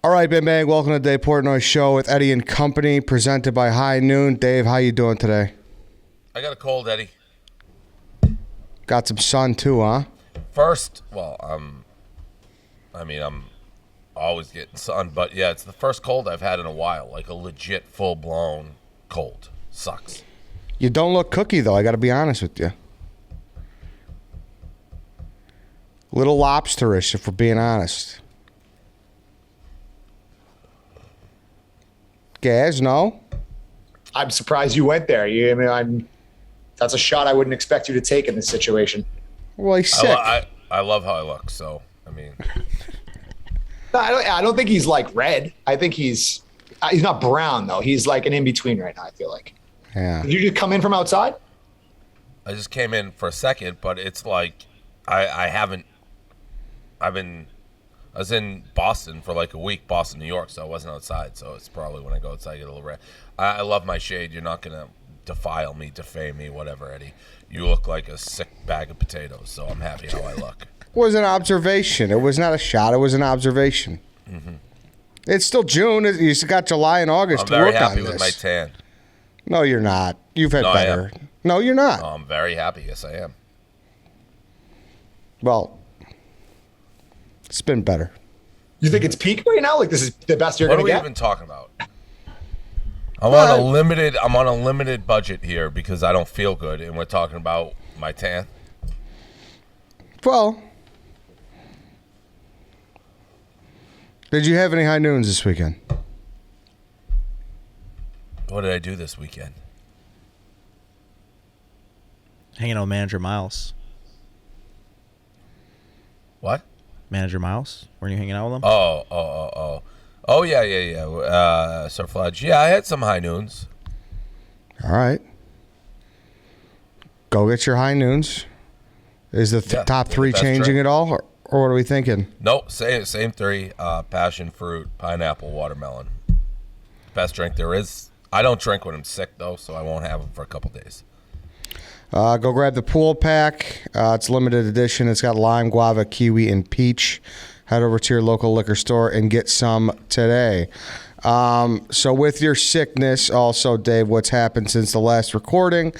All right, Bang Bang. Welcome to the Dave Portnoy Show with Eddie and Company, presented by High Noon. Dave, how you doing today? I got a cold, Eddie. Got some sun too, huh? I'm always getting sun, but yeah, it's the first cold I've had in a while, like a legit full-blown cold. Sucks. You don't look cookie, though. I got to be honest with you. Little lobsterish, if we're being honest. Gaz, no? I'm surprised you went there. That's a shot I wouldn't expect you to take in this situation. Well, he's sick. I love how I look, so, I mean. No, I don't think he's like red. I think he's not brown, though. He's like an in-between right now, I feel like. Yeah. Did you just come in from outside? I just came in for a second, but it's like I was in Boston for like a week, Boston, New York, so I wasn't outside. So it's probably when I go outside, I get a little red. I love my shade. You're not going to defile me, defame me, whatever, Eddie. You look like a sick bag of potatoes, so I'm happy how I look. It was an observation. It was not a shot. It was an observation. Mm-hmm. It's still June. You got July and August to work on this. I'm very happy with my tan. No, you're not. You've had better. No, you're not. No, I'm very happy. Yes, I am. Well, it's been better. You think it's peak right now? Like this is the best you're going to get? What are we even talking about? I'm on a limited budget here because I don't feel good, and we're talking about my tan. Well, did you have any high noons this weekend? What did I do this weekend? Hanging out with Manager Miles. What? Manager Miles? Weren't you hanging out with him? Oh, yeah. Sir Fudge. Yeah, I had some high noons. All right. Go get your high noons. Is the top three changing drink. at all, or what are we thinking? Nope, same three. Passion fruit, pineapple, watermelon. Best drink there is. I don't drink when I'm sick, though, so I won't have them for a couple days. Go grab the pool pack. It's limited edition. It's got lime, guava, kiwi, and peach. Head over to your local liquor store and get some today. So with your sickness, also, Dave, what's happened since the last recording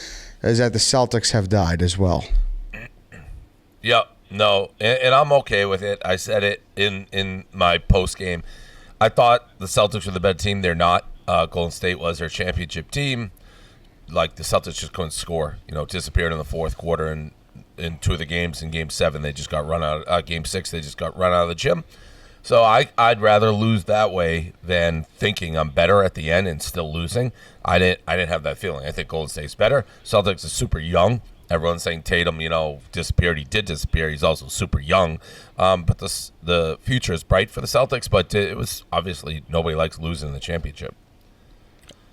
is that the Celtics have died as well. Yep. No, and I'm okay with it. I said it in my post game. I thought the Celtics were the better team. They're not. Golden State was their championship team. Like the Celtics just couldn't score. Disappeared in the fourth quarter, and in two of the games. In Game 7, they just got run out. Game 6, they just got run out of the gym. So I'd rather lose that way than thinking I'm better at the end and still losing. I didn't have that feeling. I think Golden State's better. Celtics is super young. Everyone's saying Tatum, disappeared. He did disappear. He's also super young. But the future is bright for the Celtics, but it was obviously nobody likes losing the championship.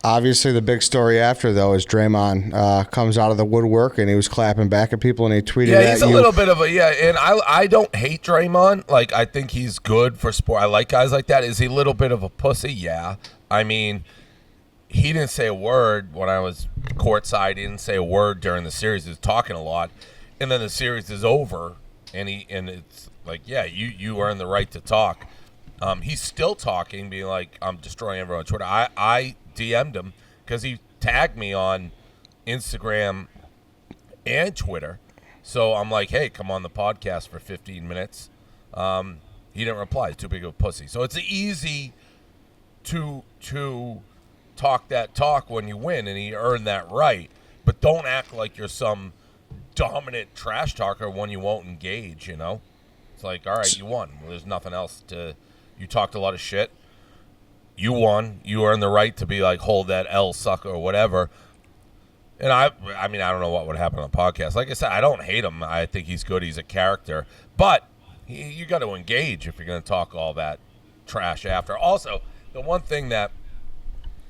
Obviously, the big story after, though, is Draymond comes out of the woodwork, and he was clapping back at people, and he tweeted at you. Yeah, he's a little bit of and I don't hate Draymond. Like, I think he's good for sport. I like guys like that. Is he a little bit of a pussy? Yeah. I mean, he didn't say a word when I was courtside. He didn't say a word during the series. He was talking a lot. And then the series is over, and it's like, yeah, you earned the right to talk. He's still talking, being like, I'm destroying everyone on Twitter. I DM'd him because he tagged me on Instagram and Twitter. So I'm like, hey, come on the podcast for 15 minutes. He didn't reply. He's too big of a pussy. So it's easy to talk that talk when you win, and he earned that right. But don't act like you're some dominant trash talker when you won't engage, It's like, all right, you won. Well, there's nothing else to – you talked a lot of shit. You won. You earned the right to be like, hold that L, sucker, or whatever. And I mean, I don't know what would happen on the podcast. Like I said, I don't hate him. I think he's good. He's a character. But you got to engage if you're going to talk all that trash after. Also, the one thing that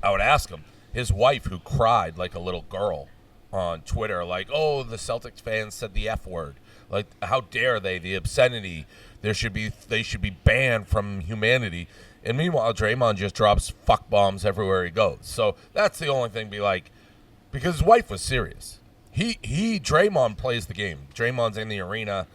I would ask him, his wife who cried like a little girl on Twitter, like, oh, the Celtics fans said the F word. Like, how dare they? The obscenity. They should be banned from humanity. And meanwhile, Draymond just drops fuck bombs everywhere he goes. So that's the only thing. Be like, because his wife was serious. Draymond plays the game. Draymond's in the arena,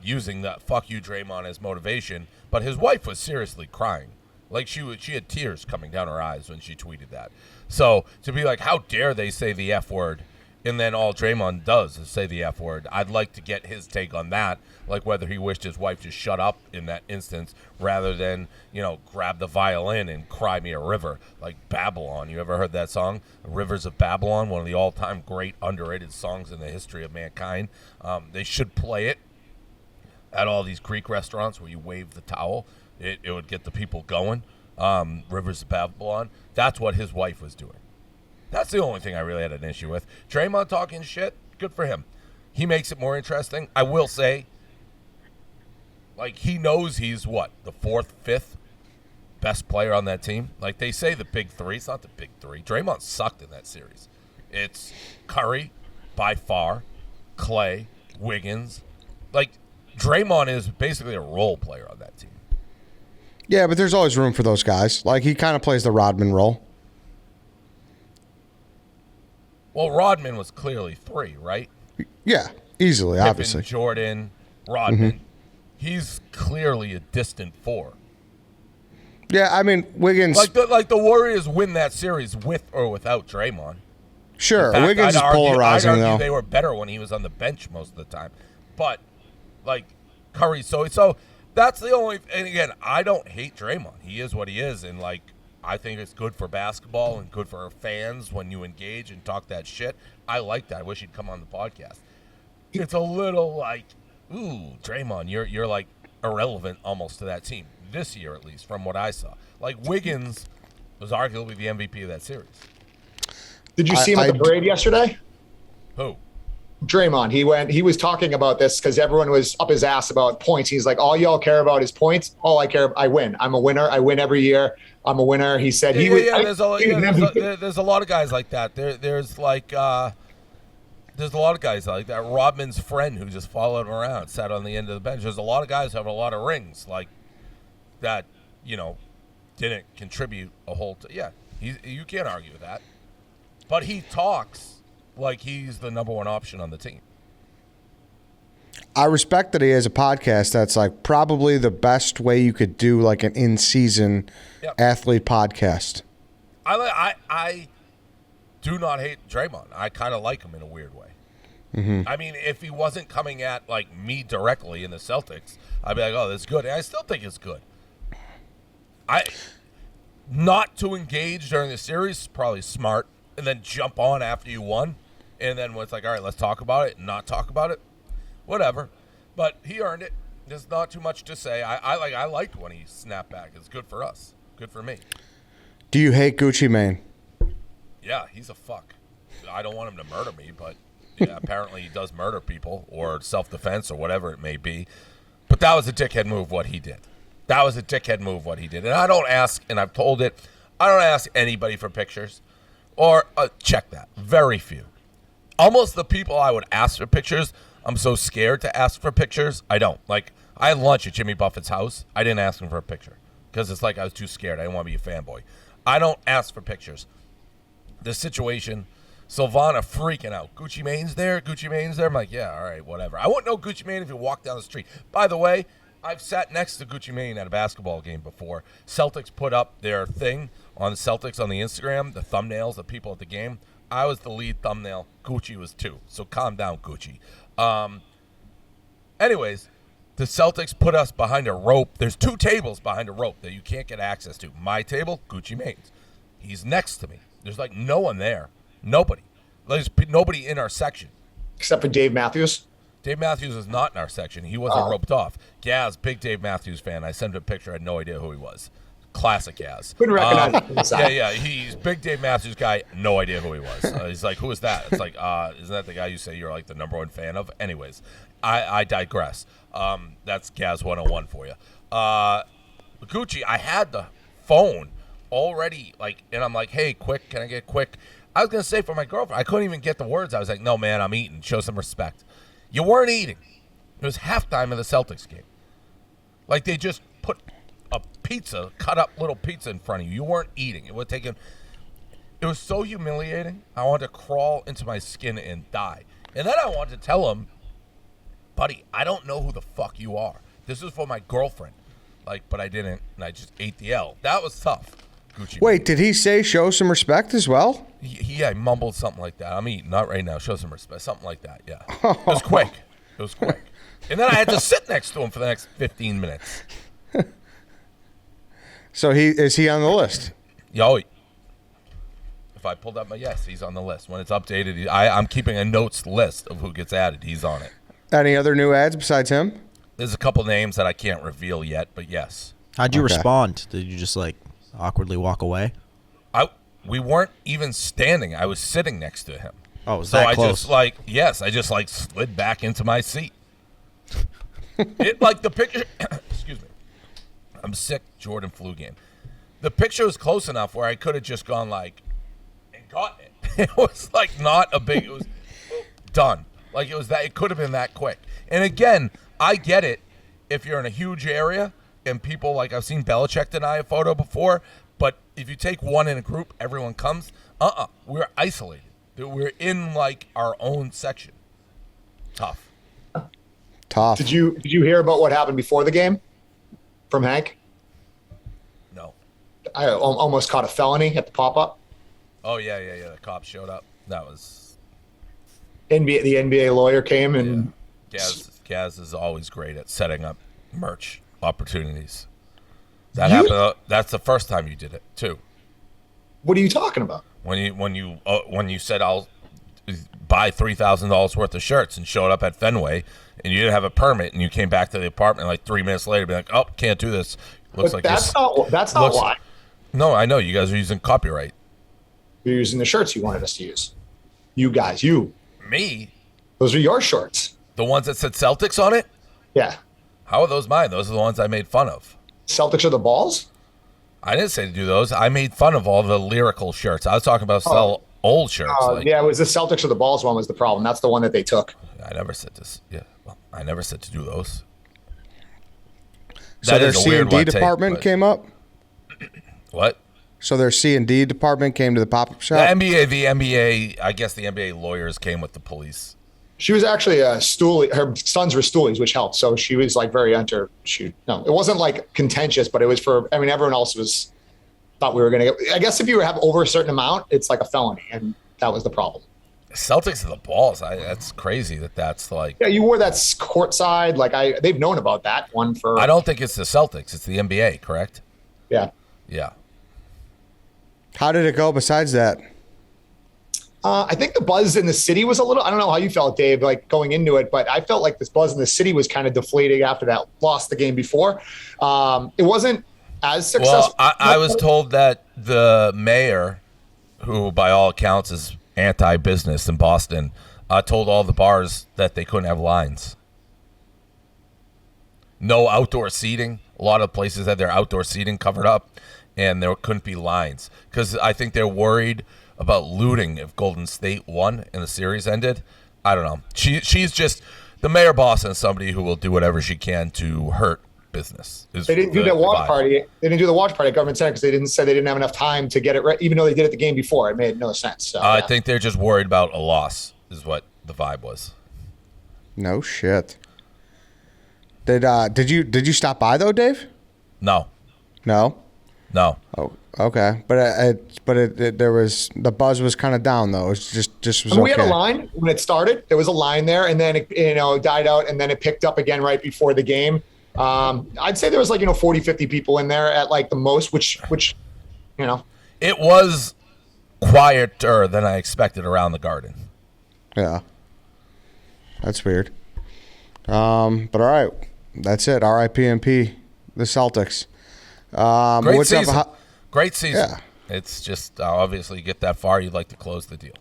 using that fuck you Draymond as motivation. But his wife was seriously crying. Like she had tears coming down her eyes when she tweeted that. So to be like, how dare they say the F word, and then all Draymond does is say the F word. I'd like to get his take on that, like whether he wished his wife to shut up in that instance rather than, grab the violin and cry me a river, like Babylon. You ever heard that song, Rivers of Babylon, one of the all-time great underrated songs in the history of mankind? They should play it at all these Greek restaurants where you wave the towel. It would get the people going. Rivers of Babylon. That's what his wife was doing. That's the only thing I really had an issue with. Draymond talking shit, good for him. He makes it more interesting. I will say, like, he knows he's the fourth, fifth best player on that team. Like, they say the big three. It's not the big three. Draymond sucked in that series. It's Curry, by far, Clay, Wiggins. Like, Draymond is basically a role player on that team. Yeah, but there's always room for those guys. Like, he kind of plays the Rodman role. Well, Rodman was clearly 3, right? Yeah, easily, Pippen, obviously. Jordan, Rodman. Mm-hmm. He's clearly a distant 4. Yeah, I mean, Wiggins... Like the Warriors win that series with or without Draymond. Sure, fact, Wiggins is polarizing, I'd argue though. They were better when he was on the bench most of the time. But, like, Curry, so that's the only... And again, I don't hate Draymond. He is what he is, and, like, I think it's good for basketball and good for fans when you engage and talk that shit. I like that. I wish he'd come on the podcast. It's a little like, ooh, Draymond, you're like irrelevant almost to that team this year, at least from what I saw. Like Wiggins was arguably the MVP of that series. Did you see him at the parade yesterday? Who? Draymond. He was talking about this because everyone was up his ass about points. He's like, all y'all care about is points. All I care, I win. I'm a winner. I win every year. I'm a winner. He said there's a lot of guys like that. There's a lot of guys like that. Rodman's friend who just followed him around, sat on the end of the bench. There's a lot of guys who have a lot of rings like that, didn't contribute a whole you can't argue with that. But he talks like he's the number one option on the team. I respect that he has a podcast that's like probably the best way you could do like an in-season athlete podcast. I do not hate Draymond. I kind of like him in a weird way. Mm-hmm. I mean, if he wasn't coming at like me directly in the Celtics, I'd be like, oh, that's good. And I still think it's good. Not to engage during the series is probably smart, and then jump on after you won. And then when it's like, all right, let's talk about it and not talk about it. Whatever. But he earned it. There's not too much to say. I liked when he snapped back. It's good for us. Good for me. Do you hate Gucci Mane? Yeah, he's a fuck. I don't want him to murder me, but yeah, apparently he does murder people or self-defense or whatever it may be. But that was a dickhead move, what he did. That was a dickhead move, what he did. And I don't ask, and I've told it, I don't ask anybody for pictures or check that. Very few. Almost the people I would ask for pictures, I'm so scared to ask for pictures, I don't. Like, I had lunch at Jimmy Buffett's house. I didn't ask him for a picture because it's like I was too scared. I didn't want to be a fanboy. I don't ask for pictures. The situation, Silvana freaking out. Gucci Mane's there? Gucci Mane's there? I'm like, yeah, all right, whatever. I wouldn't know Gucci Mane if you walked down the street. By the way, I've sat next to Gucci Mane at a basketball game before. Celtics put up their thing on Celtics on the Instagram, the thumbnails of people at the game. I was the lead thumbnail. Gucci was 2. So calm down, Gucci. Anyways, the Celtics put us behind a rope. There's 2 tables behind a rope that you can't get access to. My table, Gucci Mane's. He's next to me. There's like no one there. Nobody. There's nobody in our section. Except for Dave Matthews. Dave Matthews is not in our section. He wasn't roped off. Gaz, big Dave Matthews fan. I sent him a picture. I had no idea who he was. Classic Gaz. Couldn't recognize him. Yeah. He's big Dave Matthews guy. No idea who he was. He's like, who is that? It's like, isn't that the guy you say you're like the number one fan of? Anyways, I digress. That's Gaz 101 for you. Gucci, I had the phone already, like, and I'm like, hey, quick, can I get quick? I was going to say for my girlfriend. I couldn't even get the words. I was like, no, man, I'm eating. Show some respect. You weren't eating. It was halftime of the Celtics game. Like, they just put a pizza, cut up little pizza in front of you. You weren't eating. It was so humiliating. I wanted to crawl into my skin and die. And then I wanted to tell him, buddy, I don't know who the fuck you are. This is for my girlfriend. but I didn't, and I just ate the L. That was tough. Gucci. Wait, did he say show some respect as well? He mumbled something like that. I'm eating, not right now. Show some respect. Something like that, yeah. It was quick. It was quick. And then I had to sit next to him for the next 15 minutes. So is he on the list? Yo, if I pulled up yes, he's on the list. When it's updated, I'm keeping a notes list of who gets added. He's on it. Any other new ads besides him? There's a couple names that I can't reveal yet, but yes. How'd you respond? Did you just awkwardly walk away? We weren't even standing. I was sitting next to him. Oh, was that close? I just slid back into my seat. The picture. Excuse me. I'm sick. Jordan flu game. The picture was close enough where I could have just gone and gotten it. It was not a big. It was done. It was that. It could have been that quick. And again, I get it. If you're in a huge area and people I've seen Belichick deny a photo before, but if you take one in a group, everyone comes. We're isolated. We're in our own section. Tough. Did you hear about what happened before the game from Hank? No. I almost caught a felony at the pop-up. Oh, yeah. The cops showed up. That was... The NBA lawyer came and... Yeah. Gaz is always great at setting up merch opportunities. Happened. That's the first time you did it, too. What are you talking about? When you said I'll buy $3,000 worth of shirts and showed up at Fenway and you didn't have a permit and you came back to the apartment 3 minutes later, be like, oh, can't do this. Looks but that's not why. No, I know you guys are using copyright. You're using the shirts you wanted us to use. You guys, me. Those are your shorts. The ones that said Celtics on it. Yeah. How are those mine? Those are the ones I made fun of. Celtics are the balls? I didn't say to do those. I made fun of all the lyrical shirts. I was talking about sell old shirts. Yeah, it was the Celtics or the balls one was the problem. That's the one that they took. I never said this. Yeah, well, I never said to do those. So their C&D department came up? What? So their C&D department came to the pop-up shop? The NBA, I guess the NBA lawyers came with the police. She was actually a stoolie. Her sons were stoolies, which helped. So she was very it wasn't contentious, but it was everyone else thought we were going to get, I guess if you have over a certain amount, it's a felony. And that was the problem. Celtics are the balls. That's crazy that's Yeah, you wore that courtside. They've known about that one for. I don't think it's the Celtics. It's the NBA, correct? Yeah. Yeah. How did it go besides that? I think the buzz in the city was a little, I don't know how you felt, Dave, going into it, but I felt like this buzz in the city was kind of deflating after that lost the game before. It wasn't as successful. Well, I was told that the mayor, who by all accounts is anti-business in Boston, told all the bars that they couldn't have lines. No outdoor seating. A lot of places had their outdoor seating covered up, and there couldn't be lines because I think they're worried about looting if Golden State won and the series ended. I don't know. She's just the mayor of Boston is somebody who will do whatever she can to hurt business. They didn't do that watch party. They didn't do the watch party at Government Center because they didn't have enough time to get it right, even though they did it the game before. It made no sense. So, I think they're just worried about a loss is what the vibe was. No shit. Did you stop by though, Dave? No. No. Oh, okay. But there was the buzz was kind of down though. It just was. We had a line when it started. There was a line there, and then it died out, and then it picked up again right before the game. I'd say there was 40, 50 people in there at the most, which it was quieter than I expected around the Garden. Yeah, that's weird. But all right, that's it. RIPMP, the Celtics. Great season. Great season. Yeah. It's just obviously you get that far, you'd like to close the deal.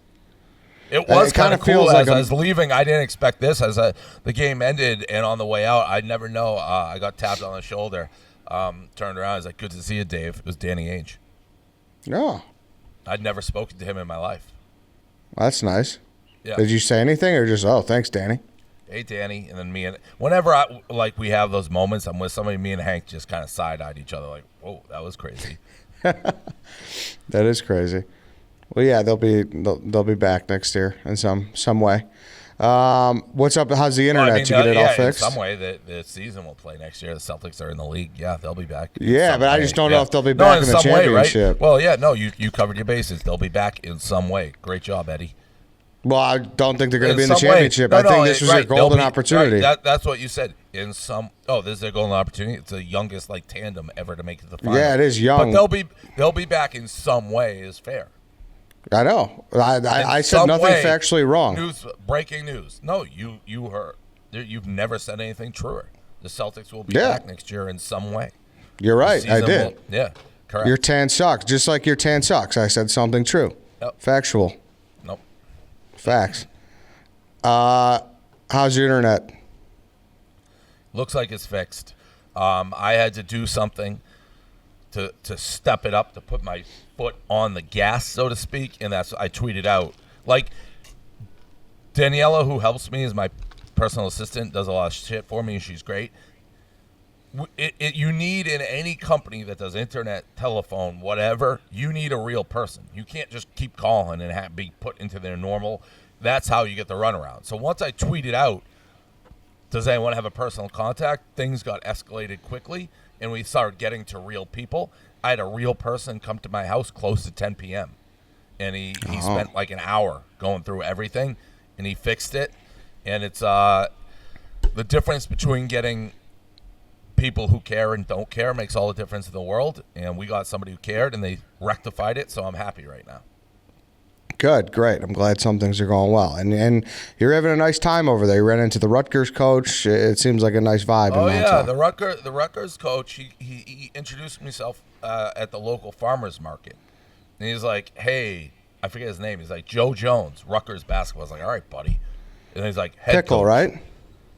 It was kind of cool. As I was leaving, I didn't expect this. The game ended, and on the way out, I'd never know. I got tapped on the shoulder, turned around. I was like, "Good to see you, Dave." It was Danny Ainge. Yeah. I'd never spoken to him in my life. Well, that's nice. Yeah. Did you say anything, or just thanks, Danny? Hey, Danny, and then me and whenever we have those moments, I'm with somebody. Me and Hank just kind of side-eyed each other, like, "Whoa, that was crazy." That is crazy. Well, yeah, they'll be back next year in some way. What's up? How's the internet? Did you get it all fixed? In some way, the season will play next year. The Celtics are in the league. Yeah, they'll be back. Yeah, but I just don't know if they'll be back in the championship. Right? Well, yeah, no, you covered your bases. They'll be back in some way. Great job, Eddie. Well, I don't think they're going to be in the championship. I think this was their golden opportunity. Right, that's what you said. This is their golden opportunity. It's the youngest tandem ever to make it to the final. Yeah, it is young. But they'll be back in some way. Is fair. I know. I said nothing factually wrong. Breaking news. No, you heard. You've never said anything truer. The Celtics will be back next year in some way. You're right. I did. Correct. Your tan sucks. Just like your tan sucks. I said something true. Yep. Factual. Nope. Facts. How's your internet? Looks like it's fixed. I had to do something to step it up, to put my foot on the gas, so to speak, and I tweeted out. Like, Daniela, who helps me, is my personal assistant, does a lot of shit for me, and she's great. You need, in any company that does internet, telephone, whatever, you need a real person. You can't just keep calling and be put into their normal. That's how you get the runaround. So once I tweeted out, does anyone have a personal contact, things got escalated quickly, and we started getting to real people. I had a real person come to my house close to 10 p.m., and he spent like an hour going through everything, and he fixed it. And it's the difference between getting people who care and don't care makes all the difference in the world, and we got somebody who cared, and they rectified it, so I'm happy right now. Good, great. I'm glad some things are going well. And you're having a nice time over there. You ran into the Rutgers coach. It seems like a nice vibe. Oh, yeah, the Rutgers coach, he introduced himself at the local farmer's market. And he's like, hey, I forget his name. He's like, Joe Jones, Rutgers basketball. I was like, all right, buddy. And then he's like, head Pickle, coach. Right?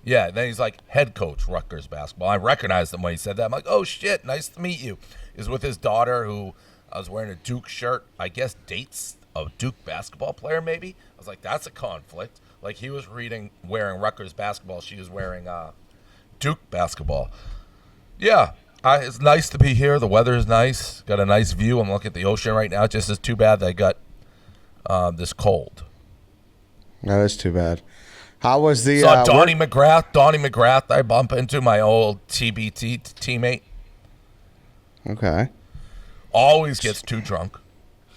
Yeah, then he's like, head coach, Rutgers basketball. I recognized him when he said that. I'm like, oh, shit, nice to meet you. He's with his daughter, who I was wearing a Duke shirt, I guess dates a Duke basketball player, maybe. I was like, that's a conflict. Like, he was wearing Rutgers basketball. She was wearing Duke basketball. Yeah, it's nice to be here. The weather is nice. Got a nice view. I'm looking at the ocean right now. Just as too bad that I got this cold. That is too bad. How was the... Donnie McGrath, I bump into, my old TBT teammate. Okay. Always gets too drunk.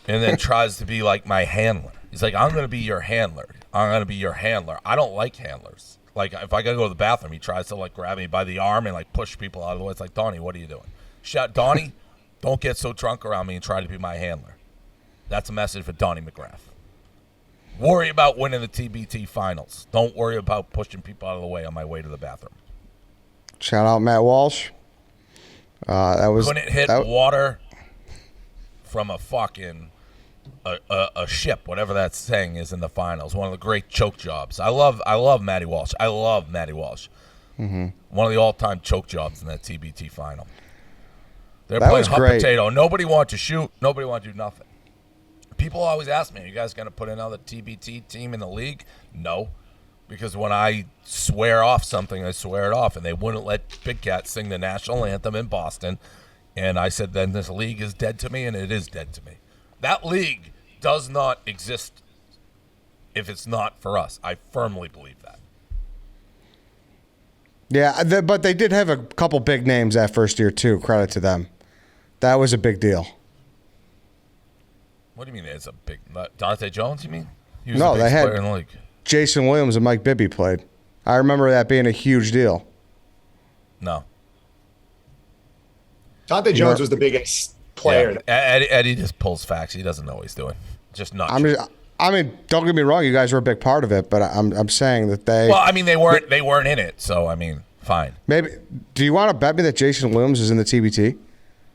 And then tries to be like my handler. He's like, I'm going to be your handler. I'm going to be your handler. I don't like handlers. Like, if I got to go to the bathroom, he tries to, like, grab me by the arm and, like, push people out of the way. It's like, Donnie, what are you doing? Donnie, don't get so drunk around me and try to be my handler. That's a message for Donnie McGrath. Worry about winning the TBT finals. Don't worry about pushing people out of the way on my way to the bathroom. Shout out Matt Walsh. Couldn't hit water from a fucking... A ship, whatever that saying is, in the finals. One of the great choke jobs. I love Matty Walsh. I love Matty Walsh. Mm-hmm. One of the all-time choke jobs in that TBT final. They're playing hot potato. Nobody wanted to shoot. Nobody wanted to do nothing. People always ask me, are you guys going to put another TBT team in the league? No. Because when I swear off something, I swear it off. And they wouldn't let Big Cat sing the national anthem in Boston. And I said, then this league is dead to me, and it is dead to me. That league does not exist if it's not for us. I firmly believe that. Yeah, but they did have a couple big names that first year, too. Credit to them. That was a big deal. What do you mean it's a big... Dante Jones, you mean? He was no, the they had player in the league. Jason Williams and Mike Bibby played. I remember that being a huge deal. No. Dante Jones was the biggest player. Yeah. Eddie just pulls facts. He doesn't know what he's doing. Just not true. I mean, don't get me wrong. You guys were a big part of it, but I'm saying that they... Well, I mean, they weren't in it, so, I mean, fine. Maybe... Do you want to bet me that Jason Williams is in the TBT?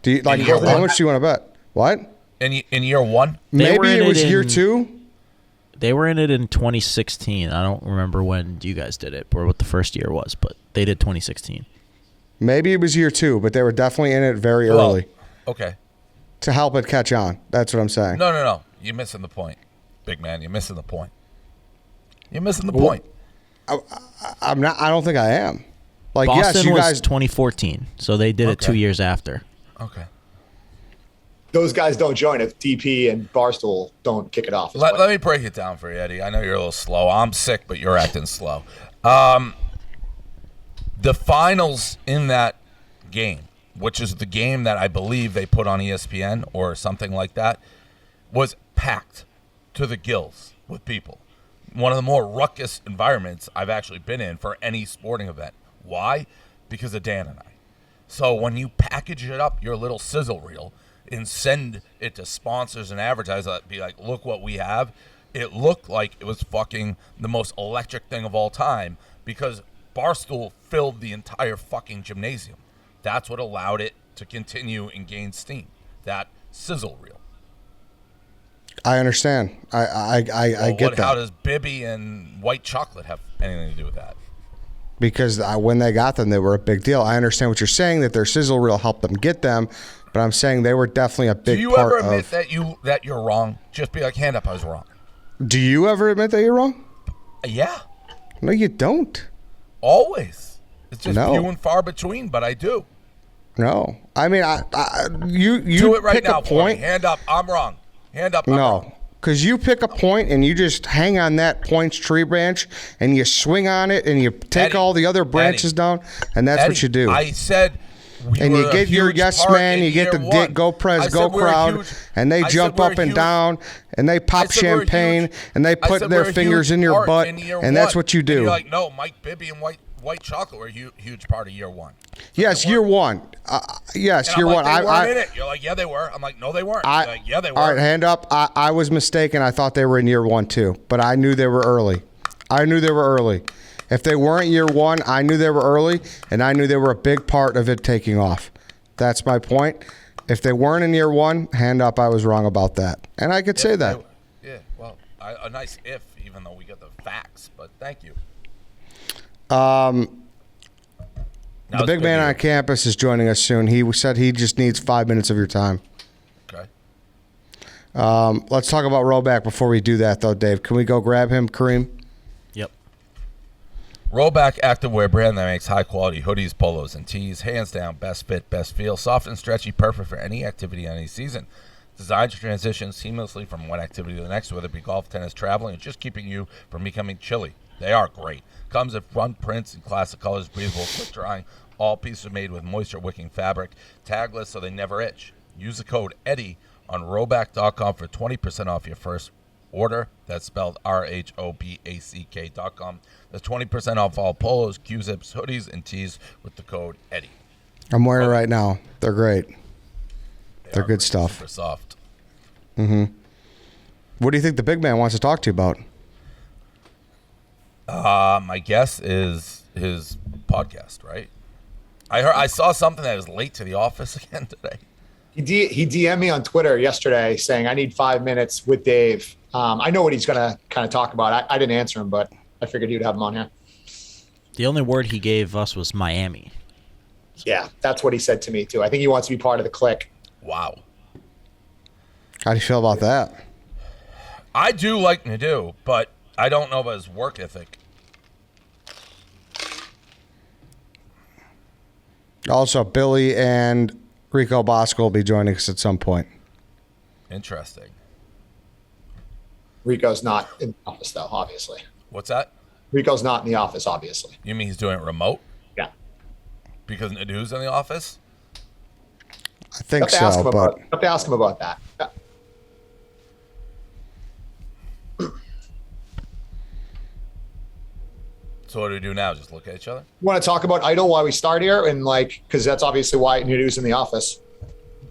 Do you, like, how much do you want to bet? What? In year one? Maybe it was year two? They were in it in 2016. I don't remember when you guys did it or what the first year was, but they did 2016. Maybe it was year two, but they were definitely in it very early. Okay. To help it catch on. That's what I'm saying. No. You're missing the point. Big man, you're missing the point. You're missing the point. I'm not. I don't think I am. Like, Boston yes, you was guys... 2014, so they did it 2 years after. Okay. those guys don't join if DP and Barstool don't kick it off. Let me break it down for you, Eddie. I know you're a little slow. I'm sick, but you're acting slow. The finals in that game, which is the game that I believe they put on ESPN or something like that, was packed to the gills with people. One of the more ruckus environments I've actually been in for any sporting event. Why? Because of Dan and I. So when you package it up, your little sizzle reel, and send it to sponsors and advertisers, be like, look what we have. It looked like it was fucking the most electric thing of all time because Barstool filled the entire fucking gymnasium. That's what allowed it to continue and gain steam. That sizzle reel. I understand. I get that. How does Bibby and white chocolate have anything to do with that? Because when they got them, they were a big deal. I understand what you're saying, that their sizzle reel helped them get them, but I'm saying they were definitely a big part of... Do you ever admit that you're wrong? Just be like, hand up, I was wrong. Do you ever admit that you're wrong? Yeah. No, you don't. Always. It's just few and far between, but I do. No. I mean, you do it right pick now, a point. Hand up, I'm wrong. Hand up, I'm wrong. No. Because you pick a point and you just hang on that point's tree branch and you swing on it and you take all the other branches down, and that's what you do. I said... and you get your yes man, you get the go press, go crowd, and they jump up and down, and they pop champagne, and they put their fingers in your butt, and that's what you do. And you're like, no, Mike Bibby and white chocolate were a huge part of year one. Yes, year one. Yes, year one. They weren't in it. You're like, yeah, they were. I'm like, no, they weren't. You're like, yeah, they were. All right, hand up. I was mistaken. I thought they were in year one too, but I knew they were early. If they weren't year one, I knew they were early, and I knew they were a big part of it taking off. That's my point. If they weren't in year one, hand up, I was wrong about that. And I could say that. Yeah, well, a nice if, even though we got the facts, but thank you. The big man on campus is joining us soon. He said he just needs 5 minutes of your time. Okay. Let's talk about Roback before we do that, though, Dave. Can we go grab him, Kareem? Yep. Rollback activewear brand that makes high-quality hoodies, polos, and tees. Hands down, best fit, best feel. Soft and stretchy, perfect for any activity any season. Designed to transition seamlessly from one activity to the next, whether it be golf, tennis, traveling, or just keeping you from becoming chilly. They are great. Comes in fun prints and classic colors, breathable, quick drying. All pieces are made with moisture-wicking fabric. Tagless so they never itch. Use the code EDDIE on roback.com for 20% off your first order. That's spelled RHOBACK.com. That's 20% off all polos, Q-zips, hoodies, and tees with the code EDDIE. I'm wearing it right now. They're great. They're good stuff. Super soft. Mm-hmm. What do you think the big man wants to talk to you about? My guess is his podcast, right? I saw something that was late to the office again today. He DM'd me on Twitter yesterday saying, I need 5 minutes with Dave. I know what he's going to kind of talk about. I didn't answer him, but I figured he would have him on here. The only word he gave us was Miami. Yeah, that's what he said to me, too. I think he wants to be part of the clique. Wow. How do you feel about that? I do like Nadu, but I don't know about his work ethic. Also, Billy and Rico Bosco will be joining us at some point. Interesting. Rico's not in the office, though, obviously. What's that? Rico's not in the office, obviously. You mean he's doing it remote? Yeah. Because Nadu's in the office? I think so, but... I have to ask him about that. Yeah. So what do we do now? Just look at each other? You want to talk about Idol while we start here? And because that's obviously why Nadu's in the office.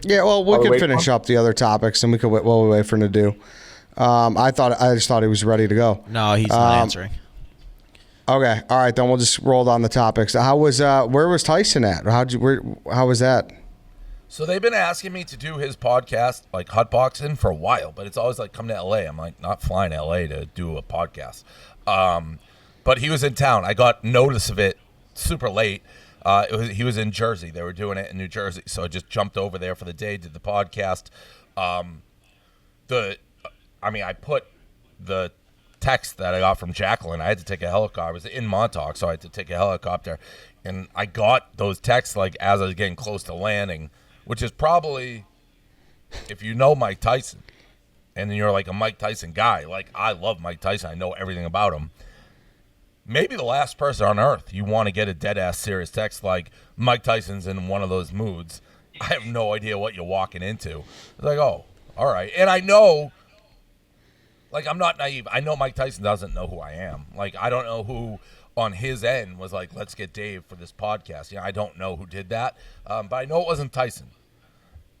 Yeah, well, we could finish up the other topics, and we could wait while we wait for Nadu. I just thought he was ready to go. No, he's not answering. Okay, all right, then we'll just roll down the topics. Where was Tyson at? How was that? So they've been asking me to do his podcast, like Hotboxing, for a while, but it's always like, come to LA. I'm like, not flying to LA to do a podcast. But he was in town. I got notice of it super late. He was in Jersey. They were doing it in New Jersey, so I just jumped over there for the day, did the podcast. I put the text that I got from Jacqueline. I had to take a helicopter. I was in Montauk, so I had to take a helicopter, and I got those texts like as I was getting close to landing, which is probably if you know Mike Tyson, and you're like a Mike Tyson guy, like I love Mike Tyson, I know everything about him. Maybe the last person on earth you want to get a dead-ass serious text like Mike Tyson's in one of those moods. I have no idea what you're walking into. It's like, oh, all right. And I know, like, I'm not naive. I know Mike Tyson doesn't know who I am. Like, I don't know who on his end was like, let's get Dave for this podcast. I don't know who did that. But I know it wasn't Tyson.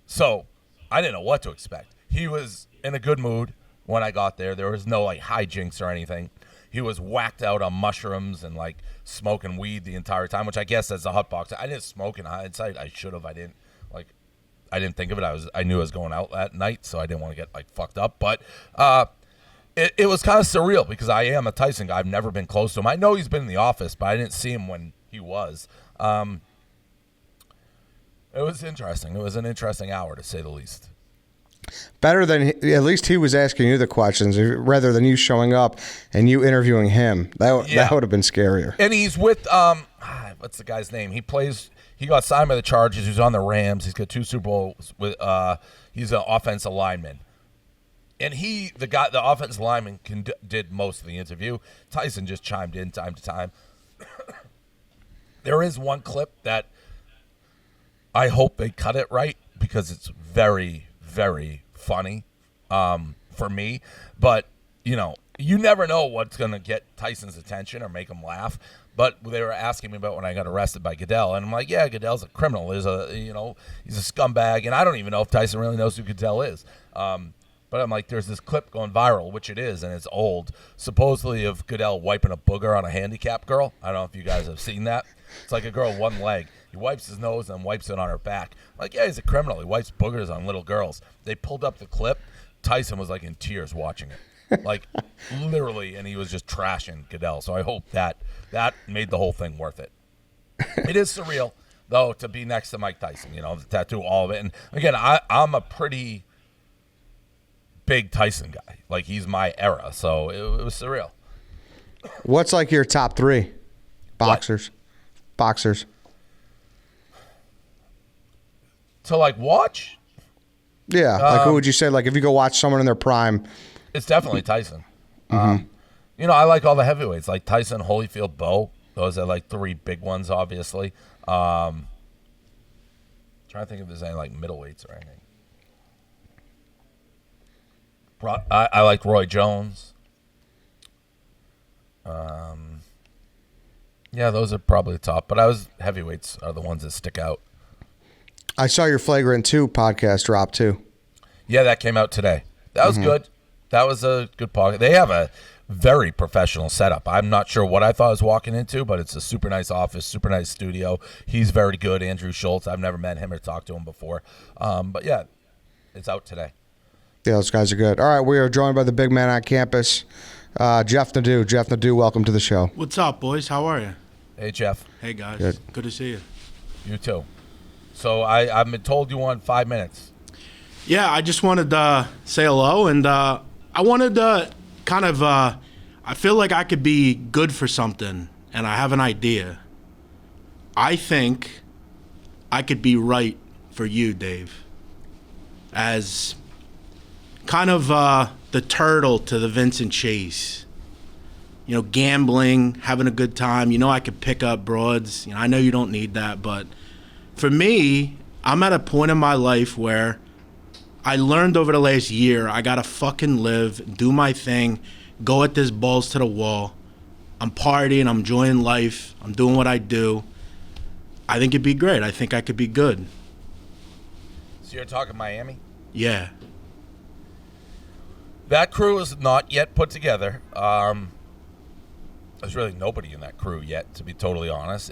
So I didn't know what to expect. He was in a good mood when I got there. There was no, like, hijinks or anything. He was whacked out on mushrooms and, like, smoking weed the entire time, which I guess that's a hot box. I didn't smoke in hindsight. I should have. I didn't think of it. I knew I was going out that night, so I didn't want to get, like, fucked up. But it was kind of surreal because I am a Tyson guy. I've never been close to him. I know he's been in the office, but I didn't see him when he was. It was interesting. It was an interesting hour, to say the least. Better than, at least he was asking you the questions rather than you showing up and you interviewing him. That would have been scarier. And he's with what's the guy's name? He got signed by the Chargers. He's on the Rams. He's got 2 Super Bowls with. He's an offensive lineman, and the offensive lineman did most of the interview. Tyson just chimed in time to time. There is one clip that I hope they cut it right because it's very, very funny for me. But, you never know what's going to get Tyson's attention or make him laugh. But they were asking me about when I got arrested by Goodell. And I'm like, yeah, Goodell's a criminal. He's a scumbag. And I don't even know if Tyson really knows who Goodell is. But I'm like, there's this clip going viral, which it is, and it's old, supposedly of Goodell wiping a booger on a handicapped girl. I don't know if you guys have seen that. It's like a girl with one leg. He wipes his nose and wipes it on her back. I'm like, yeah, he's a criminal. He wipes boogers on little girls. They pulled up the clip. Tyson was like in tears watching it. Like, literally, and he was just trashing Goodell. So I hope that made the whole thing worth it. It is surreal, though, to be next to Mike Tyson, the tattoo, all of it. And, again, I'm a pretty big Tyson guy. Like, he's my era, so it was surreal. What's like your top 3 boxers? What? Boxers. To, like, watch? Yeah, like who would you say? Like, if you go watch someone in their prime. It's definitely Tyson. I like all the heavyweights, like Tyson, Holyfield, Bo. Those are, like, 3 big ones, obviously. Trying to think if there's any, like, middleweights or anything. I like Roy Jones. Yeah, those are probably the top. But heavyweights are the ones that stick out. I saw your Flagrant 2 podcast drop, too. Yeah, that came out today. That was good. That was a good podcast. They have a very professional setup. I'm not sure what I thought I was walking into, but it's a super nice office, super nice studio. He's very good, Andrew Schultz. I've never met him or talked to him before. But, yeah, it's out today. Yeah, those guys are good. All right, we are joined by the big man on campus, Jeff Nadu. Jeff Nadu, welcome to the show. What's up, boys? How are you? Hey, Jeff. Hey, guys. Good to see you. You too. So I've been told you want 5 minutes. Yeah, I just wanted to say hello, and I wanted to kind of I feel like I could be good for something, and I have an idea. I think I could be right for you, Dave, as kind of the turtle to the Vincent Chase. Gambling, having a good time. I could pick up broads. I know you don't need that, but for me, I'm at a point in my life where I learned over the last year I gotta fucking live, do my thing, go at this balls to the wall. I'm partying, I'm enjoying life, I'm doing what I do. I think it'd be great. I think I could be good. So you're talking Miami? Yeah. That crew is not yet put together. There's really nobody in that crew yet, to be totally honest.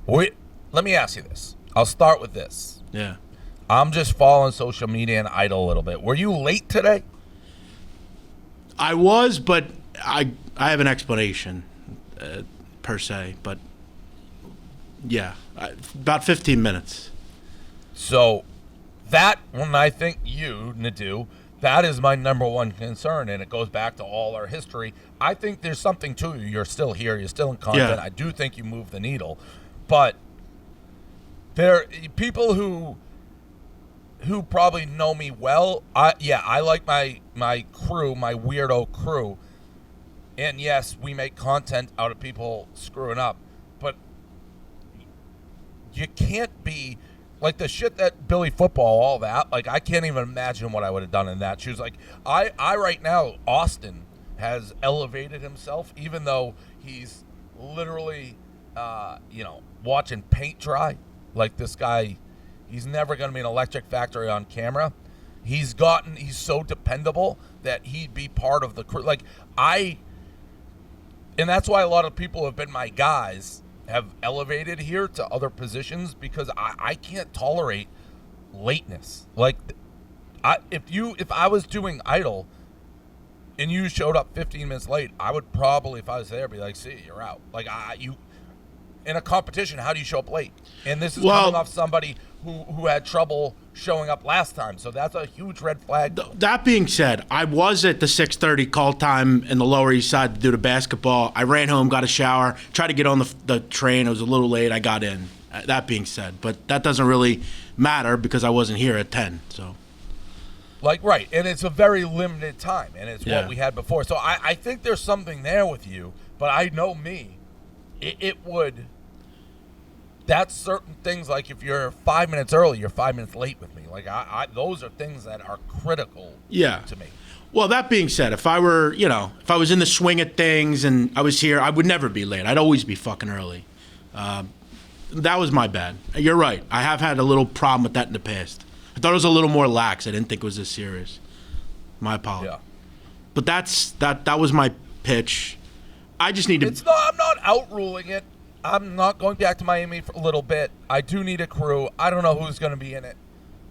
Let me ask you this. I'll start with this. Yeah. I'm just following social media and Idol a little bit. Were you late today? I was, but I have an explanation, per se. But, yeah, about 15 minutes. So that, when I think you, Nadu, that is my number one concern, and it goes back to all our history. I think there's something to you. You're still here. You're still in content. Yeah. I do think you move the needle. But there are people who who probably know me well, I like my crew, my weirdo crew. And yes, we make content out of people screwing up, but you can't be like the shit that Billy Football, all that. Like, I can't even imagine what I would have done in that. She was like, I right now, Austin has elevated himself, even though he's literally, watching paint dry. Like, this guy, he's never going to be an electric factory on camera. He's so dependable that he'd be part of the crew. Like, and that's why a lot of people have been my guys, have elevated here to other positions, because I can't tolerate lateness. Like, if I was doing Idol and you showed up 15 minutes late, I would probably, if I was there, be like, see, you're out. Like, in a competition, how do you show up late? And this is coming off somebody who had trouble showing up last time, so that's a huge red flag. That being said, I was at the 6:30 call time in the Lower East Side to do the basketball. I ran home, got a shower, tried to get on the train. It was a little late. I got in. That being said, but that doesn't really matter because I wasn't here at 10. So, right, and it's a very limited time, and it's what we had before. So I think there's something there with you, but I know me, it would. That's certain things, like if you're 5 minutes early, you're 5 minutes late with me. Like, those are things that are critical to me. Well, that being said, if I was in the swing of things and I was here, I would never be late. I'd always be fucking early. That was my bad. You're right. I have had a little problem with that in the past. I thought it was a little more lax. I didn't think it was this serious. My apology. Yeah. But that was my pitch. I just need to. I'm not outruling it. I'm not going back to Miami for a little bit. I do need a crew. I don't know who's going to be in it.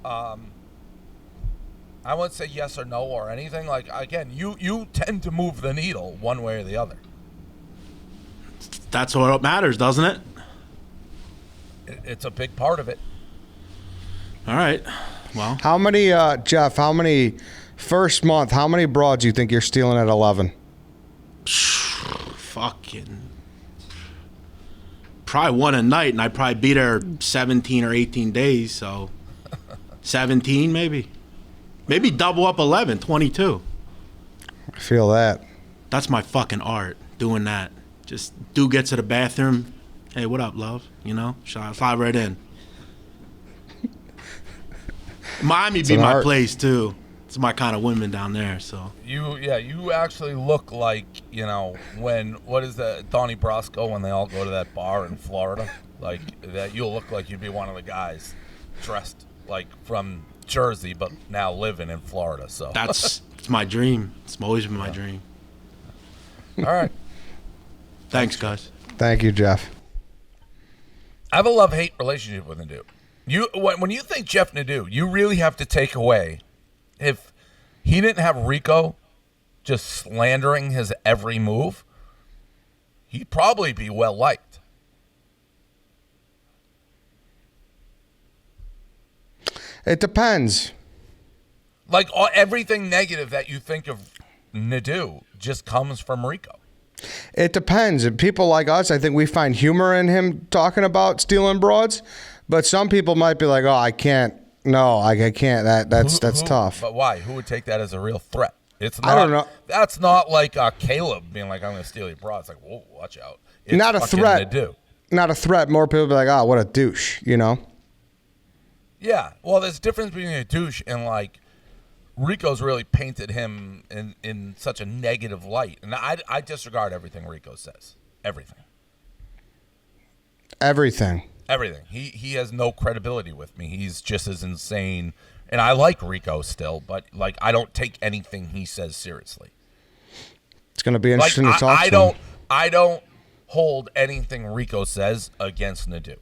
I won't say yes or no or anything. Like, again, you tend to move the needle one way or the other. That's what matters, doesn't it? It's a big part of it. All right. Well, How many, Jeff, first month, how many broads do you think you're stealing at 11? fucking probably one a night, and I probably beat her 17 or 18 days, so 17 maybe double up 11, 22. I feel that. That's my fucking art, doing that. Just dude gets to the bathroom, hey, what up, love? You know, slide right in. Miami be my place too. It's my kind of women down there, so. You actually look like, you know, what is that, Donnie Brasco, when they all go to that bar in Florida? Like, that you'll look like you'd be one of the guys dressed like from Jersey, but now living in Florida, so. It's my dream. It's always been my dream. All right. Thanks, guys. Thank you, Jeff. I have a love-hate relationship with Nadu. When you think Jeff Nadu, you really have to take away, if he didn't have Rico just slandering his every move, he'd probably be well-liked. It depends. Like, everything negative that you think of Nadu just comes from Rico. It depends. And people like us, I think we find humor in him talking about stealing broads. But some people might be like, "Oh, I can't. No, I can't. That's tough." But why? Who would take that as a real threat? It's not, I don't know. That's not like Caleb being like, "I'm going to steal your broad." It's like, whoa, watch out. It's not a threat. Nadu. Not a threat. More people be like, "Oh, what a douche," you know? Yeah. Well, there's a difference between a douche and, like, Rico's really painted him in such a negative light. And I disregard everything Rico says. Everything. Everything. He has no credibility with me. He's just as insane. And I like Rico still, but, like, I don't take anything he says seriously. It's going to be interesting to talk to him. I don't hold anything Rico says against Nadu.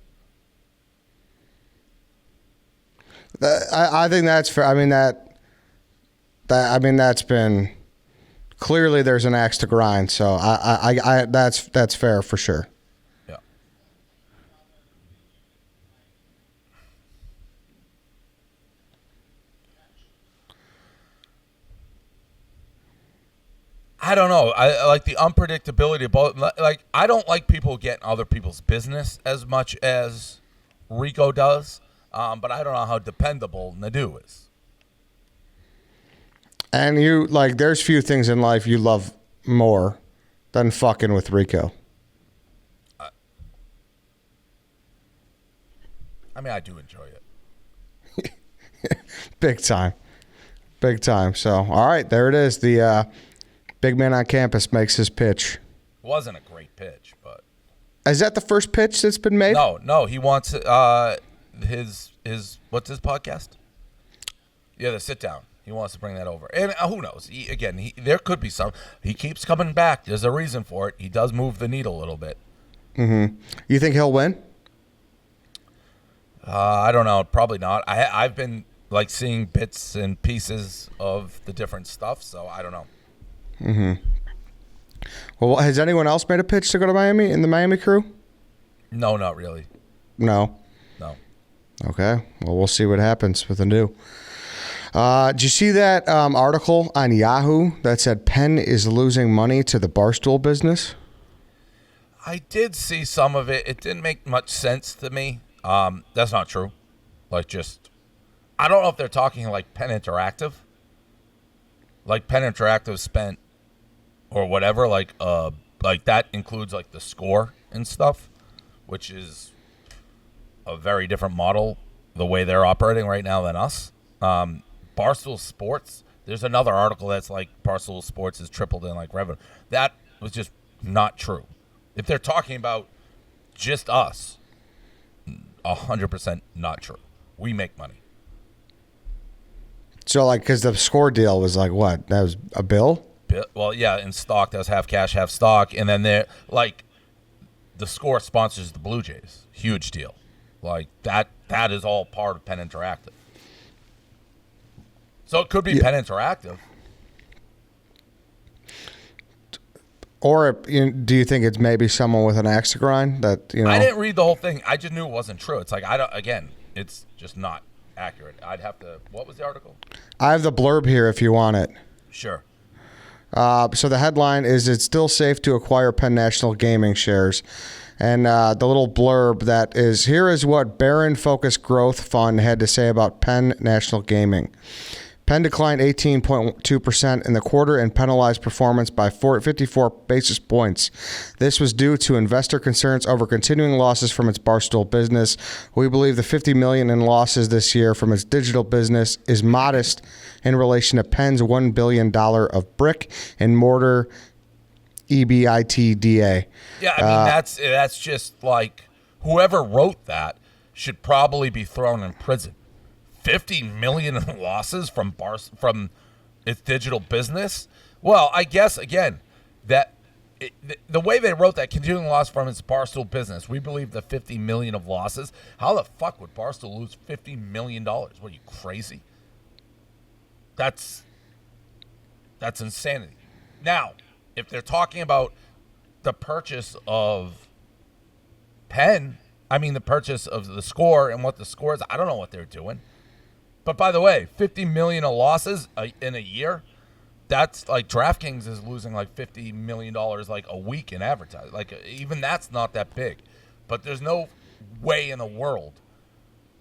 I think that's fair. I mean, that's been clearly there's an axe to grind. So that's fair for sure. Yeah. I don't know. I like the unpredictability of both. Like, I don't like people getting other people's business as much as Rico does. But I don't know how dependable Nadu is. And there's few things in life you love more than fucking with Rico. I mean, I do enjoy it. Big time. Big time. So, all right, there it is. The big man on campus makes his pitch. Wasn't a great pitch, but Is that the first pitch that's been made? no, he wants his what's his podcast? Yeah, the sit down. He wants to bring that over, and who knows? There could be some. He keeps coming back. There's a reason for it. He does move the needle a little bit. Mm-hmm. You think he'll win? I don't know. Probably not. I've been seeing bits and pieces of the different stuff, so I don't know. Mm-hmm. Well, has anyone else made a pitch to go to Miami in the Miami crew? No, not really. No. Okay. Well, we'll see what happens with the new. Did you see that article on Yahoo that said Penn is losing money to the Barstool business? I did see some of it. It didn't make much sense to me. That's not true. I don't know if they're talking Penn Interactive. Penn Interactive spent, or whatever, that includes the score and stuff, which is a very different model, the way they're operating right now than us. Barstool Sports, there's another article that's Barstool Sports has tripled in revenue. That was just not true. If they're talking about just us, 100% not true. We make money. So, because the score deal was what? That was a bill? Well, yeah, in stock, that was half cash, half stock. And then they're the score sponsors the Blue Jays. Huge deal. That is all part of Penn Interactive. So it could be Penn Interactive. Or do you think it's maybe someone with an axe to grind that, I didn't read the whole thing. I just knew it wasn't true. It's it's just not accurate. I'd have to, what was the article? I have the blurb here if you want it. Sure. So the headline is, it's still safe to acquire Penn National Gaming shares. And the little blurb that is, here is what Barron Focus Growth Fund had to say about Penn National Gaming. Penn declined 18.2% in the quarter and penalized performance by 54 basis points. This was due to investor concerns over continuing losses from its Barstool business. We believe the $50 million in losses this year from its digital business is modest in relation to Penn's $1 billion of brick and mortar EBITDA. Yeah, I mean, that's just whoever wrote that should probably be thrown in prison. 50 million in losses from its digital business. Well, I guess again that the way they wrote that, continuing loss from its Barstool business, we believe the 50 million of losses. How the fuck would Barstool lose $50 million? What are you, crazy? That's insanity. Now, if they're talking about the purchase of Penn, the purchase of the score and what the score is, I don't know what they're doing. But by the way, 50 million of losses in a year, that's DraftKings is losing $50 million a week in advertising. Even that's not that big. But there's no way in the world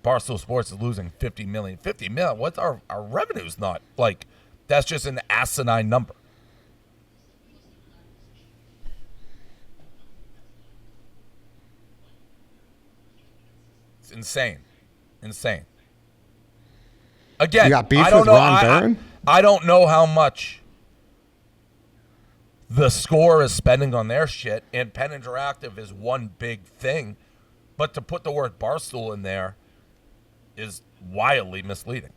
Barstool Sports is losing 50 million. 50 million, what's our revenue's not that's just an asinine number. It's insane. Again, you got beef I don't with know. Ron Barron? I don't know how much the score is spending on their shit, and Penn Interactive is one big thing. But to put the word Barstool in there is wildly misleading.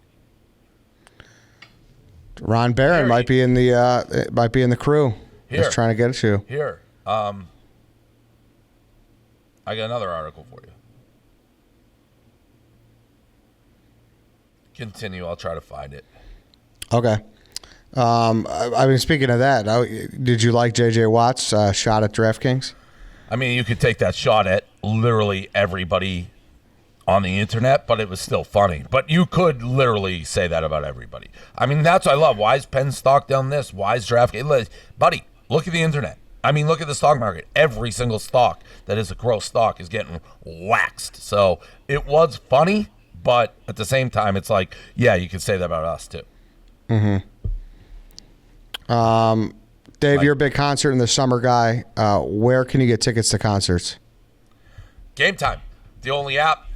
Ron Barron might be in the crew. Just trying to get at you. Here, I got another article for you. Continue. I'll try to find it. Okay. Speaking of that, did you like J.J. Watt's shot at DraftKings? You could take that shot at literally everybody on the internet, but it was still funny. But you could literally say that about everybody. That's what I love. Why is Penn stock down this? Why is DraftKings? Buddy, look at the internet. Look at the stock market. Every single stock that is a growth stock is getting waxed. So it was funny, But at the same time, it's like, yeah, you could say that about us too. Dave, you're a big concert in the summer guy. Where can you get tickets to concerts? Game Time, the only app.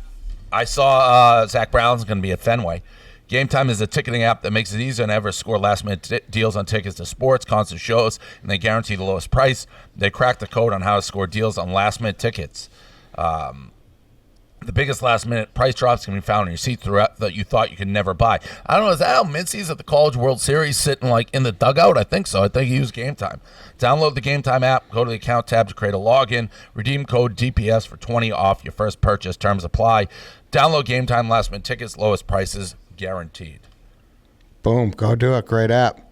I saw Zach Brown's going to be at Fenway. Game Time is a ticketing app that makes it easier than ever to score last-minute deals on tickets to sports, concert shows, and they guarantee the lowest price. They cracked the code on how to score deals on last-minute tickets. The biggest last-minute price drops can be found in your seat throughout that you thought you could never buy. I don't know, is that how Mincy's at the College World Series sitting like in the dugout? I think so. I think he used Game Time. Download the Game Time app, go to the account tab to create a login, redeem code DPS for 20 off your first purchase. Terms apply. Download Game Time last-minute tickets, lowest prices guaranteed. Boom, go do it. Great app.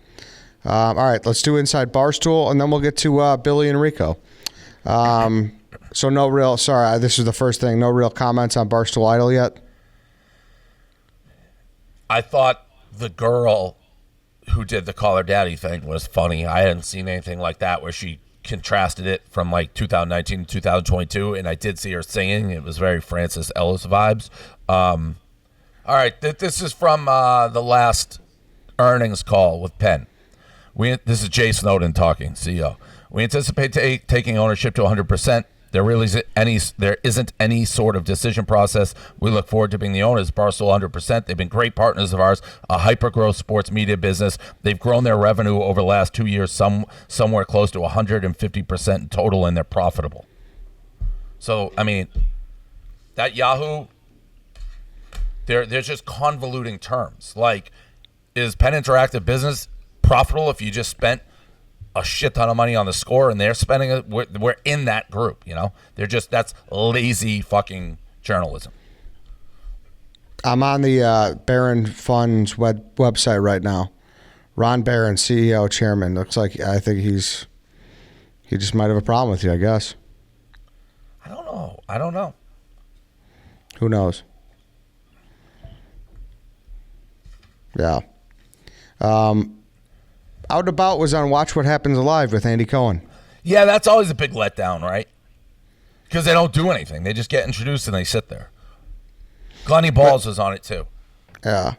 All right, let's do Inside Barstool, and then we'll get to Billy and Rico. So this is the first thing, no real comments on Barstool Idol yet? I thought the girl who did the Call Her Daddy thing was funny. I hadn't seen anything like that where she contrasted it from like 2019 to 2022, and I did see her singing. It was very Francis Ellis vibes. All right, this is from the last earnings call with Penn. This is Jay Snowden talking, CEO. We anticipate taking ownership to 100%. There isn't any sort of decision process. We look forward to being the owners. Barstool 100%. They've been great partners of ours. A hyper-growth sports media business. They've grown their revenue over the last 2 years, somewhere close to 150% in total, and they're profitable. So, I mean, that Yahoo, they're just convoluting terms. Like, is Penn Interactive Business profitable if you just spent a shit ton of money on the score and they're spending it? We're in that group, you know? That's lazy fucking journalism. I'm on the Barron Funds website right now. Ron Barron, CEO, chairman. Looks like he just might have a problem with you, I guess. I don't know. Who knows? Yeah. Out and About was on Watch What Happens Live with Andy Cohen. Yeah, that's always a big letdown, right? Because they don't do anything. They just get introduced and they sit there. Glenny Balls was on it too. Yeah.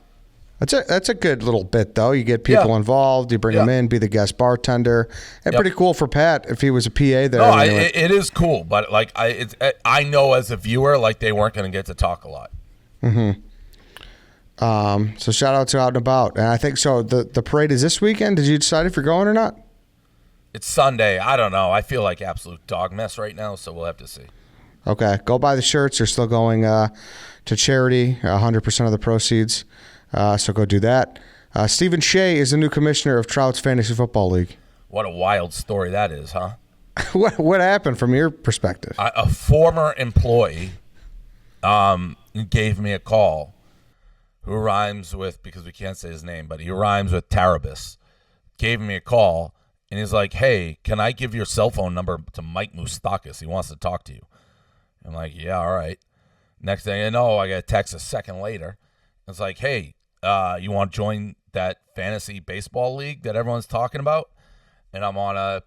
That's a good little bit, though. You get people involved. You bring them in, be the guest bartender. And pretty cool for Pat if he was a PA there. No, it is cool. But like I know as a viewer, like they weren't going to get to talk a lot. Mm-hmm. So shout out to Out and About. And I think so the parade is this weekend. Did you decide if you're going or not? It's Sunday. I don't know. I feel like absolute dog mess right now, so we'll have to see. Okay. Go buy the shirts. They're still going to charity, 100% of the proceeds. So go do that. Stephen Shea is the new commissioner of Trout's Fantasy Football League. What a wild story that is, huh? What happened from your perspective? A former employee gave me a call who rhymes with, because we can't say his name, but he rhymes with Tarabas, gave me a call, and he's like, hey, can I give your cell phone number to Mike Moustakis? He wants to talk to you. I'm like, yeah, all right. Next thing I know, I got a text a second later. It's like, hey, you want to join that fantasy baseball league that everyone's talking about? And I'm on a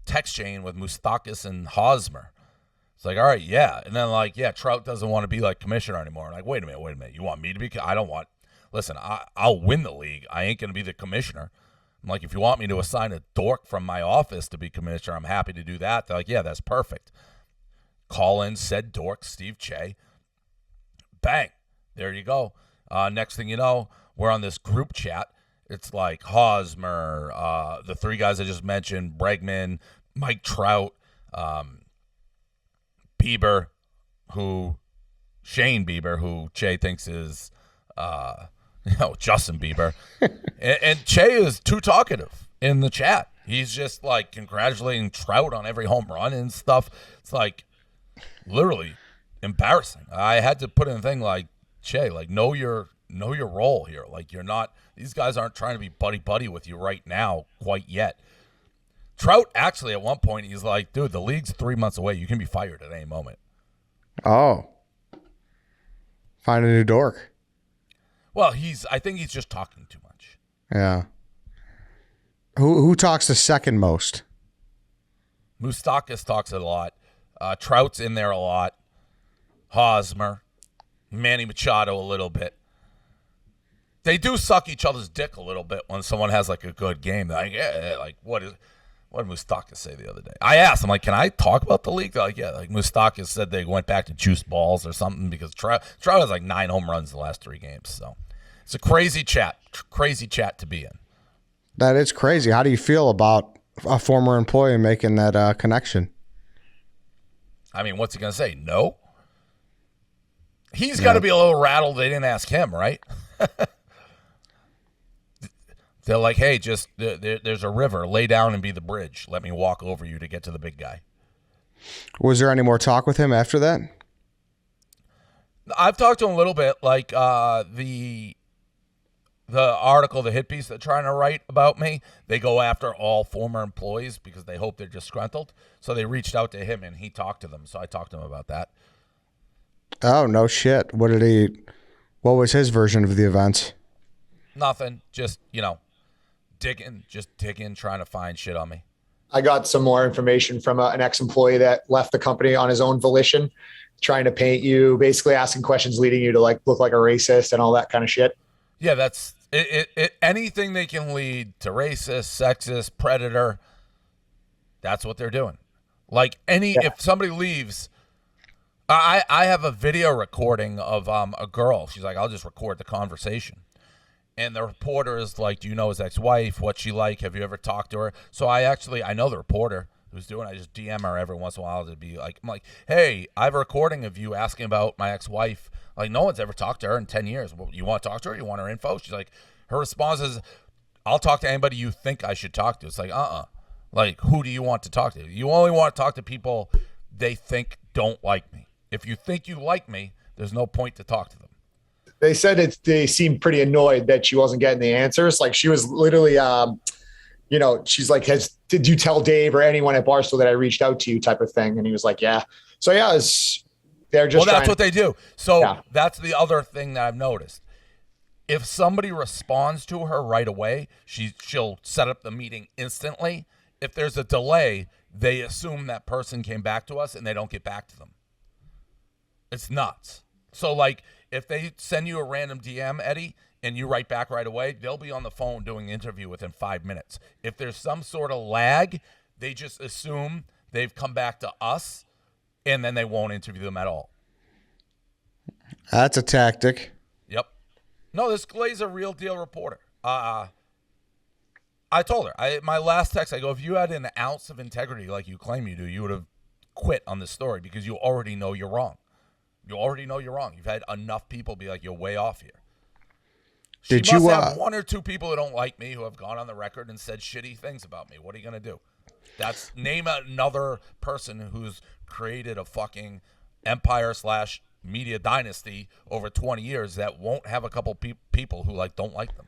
text chain with Moustakis and Hosmer. It's like, all right, yeah. And then like, yeah, Trout doesn't want to be like commissioner anymore. I'm like, wait a minute. You want me to be? I don't want. Listen, I'll win the league. I ain't going to be the commissioner. I'm like, if you want me to assign a dork from my office to be commissioner, I'm happy to do that. They're like, yeah, that's perfect. Call in said dork, Steve Che. Bang. There you go. Next thing you know, we're on this group chat. It's like Hosmer, the three guys I just mentioned, Bregman, Mike Trout, Bieber, Shane Bieber, who Che thinks is, Justin Bieber. and Che is too talkative in the chat. He's just like congratulating Trout on every home run and stuff. It's like literally embarrassing. I had to put in a thing like, Che, like know your role here. Like you're not, these guys aren't trying to be buddy with you right now quite yet. Trout actually at one point he's like, dude, the league's 3 months away. You can be fired at any moment. Oh. Find a new dork. Well, I think he's just talking too much. Yeah. Who talks the second most? Moustakis talks a lot. Trout's in there a lot. Hosmer. Manny Machado a little bit. They do suck each other's dick a little bit when someone has like a good game. They're like, yeah, like what did Moustakas say the other day? I asked him, like, can I talk about the league? They're like, yeah, like Moustakas said they went back to juice balls or something because Trout has like 9 home runs the last 3 games. So it's a crazy chat to be in. That is crazy. How do you feel about a former employee making that connection? I mean, what's he going to say? No? He's got to be a little rattled they didn't ask him, right? They're like, hey, just there's a river. Lay down and be the bridge. Let me walk over you to get to the big guy. Was there any more talk with him after that? I've talked to him a little bit, like the article, the hit piece they're trying to write about me. They go after all former employees because they hope they're disgruntled. So they reached out to him, and he talked to them. So I talked to him about that. Oh, no shit. What was his version of the events? Nothing. Just, digging, trying to find shit on me. I got some more information from an ex-employee that left the company on his own volition, trying to paint you, basically asking questions leading you to like look like a racist and all that kind of shit. Yeah, that's it. Anything they can lead to racist, sexist, predator, that's what they're doing. Like if somebody leaves, I have a video recording of a girl. She's like, I'll just record the conversation. And the reporter is like, do you know his ex-wife? What's she like? Have you ever talked to her? So I know the reporter who's doing it. I just DM her every once in a while to be like, I'm like, hey, I have a recording of you asking about my ex-wife. Like, no one's ever talked to her in 10 years. Well, you want to talk to her? You want her info? She's like, her response is, I'll talk to anybody you think I should talk to. It's like, Like, who do you want to talk to? You only want to talk to people they think don't like me. If you think you like me, there's no point to talk to them. They said they seemed pretty annoyed that she wasn't getting the answers. Like she was literally, she's like, did you tell Dave or anyone at Barstool that I reached out to you type of thing? And he was like, yeah. So yeah, they're just that's what they do. So That's the other thing that I've noticed. If somebody responds to her right away, she'll set up the meeting instantly. If there's a delay, they assume that person came back to us and they don't get back to them. It's nuts. So like, if they send you a random DM, Eddie, and you write back right away, they'll be on the phone doing an interview within 5 minutes. If there's some sort of lag, they just assume they've come back to us, and then they won't interview them at all. That's a tactic. Yep. No, this Clay's a real deal reporter. I told her, my last text, I go, if you had an ounce of integrity like you claim you do, you would have quit on this story because you already know you're wrong. You already know you're wrong. You've had enough people be like, you're way off here. She must have 1 or 2 people who don't like me who have gone on the record and said shitty things about me. What are you going to do? Name another person who's created a fucking empire/media dynasty over 20 years that won't have a couple people who don't like them.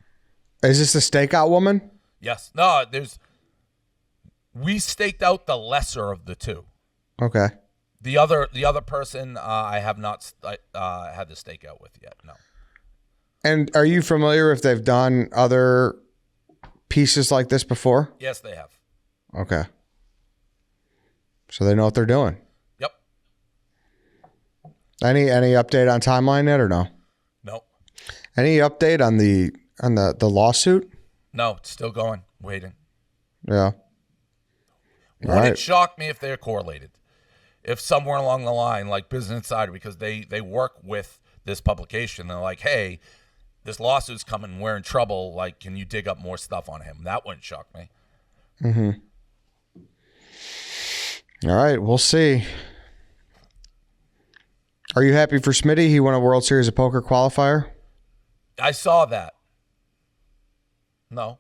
Is this the stakeout woman? Yes. No, we staked out the lesser of the 2. Okay. The other person I have not had the stakeout with yet. No. And are you familiar if they've done other pieces like this before? Yes, they have. Okay. So they know what they're doing. Yep. Any update on timeline yet or no? No. Any update on the lawsuit? No, it's still going. Waiting. Yeah. Wouldn't shock me if they're correlated. If somewhere along the line, like Business Insider, because they work with this publication, they're like, hey, this lawsuit's coming, we're in trouble, like, can you dig up more stuff on him? That wouldn't shock me. Mm-hmm. All right, we'll see. Are you happy for Smitty? He won a World Series of Poker qualifier? I saw that. No.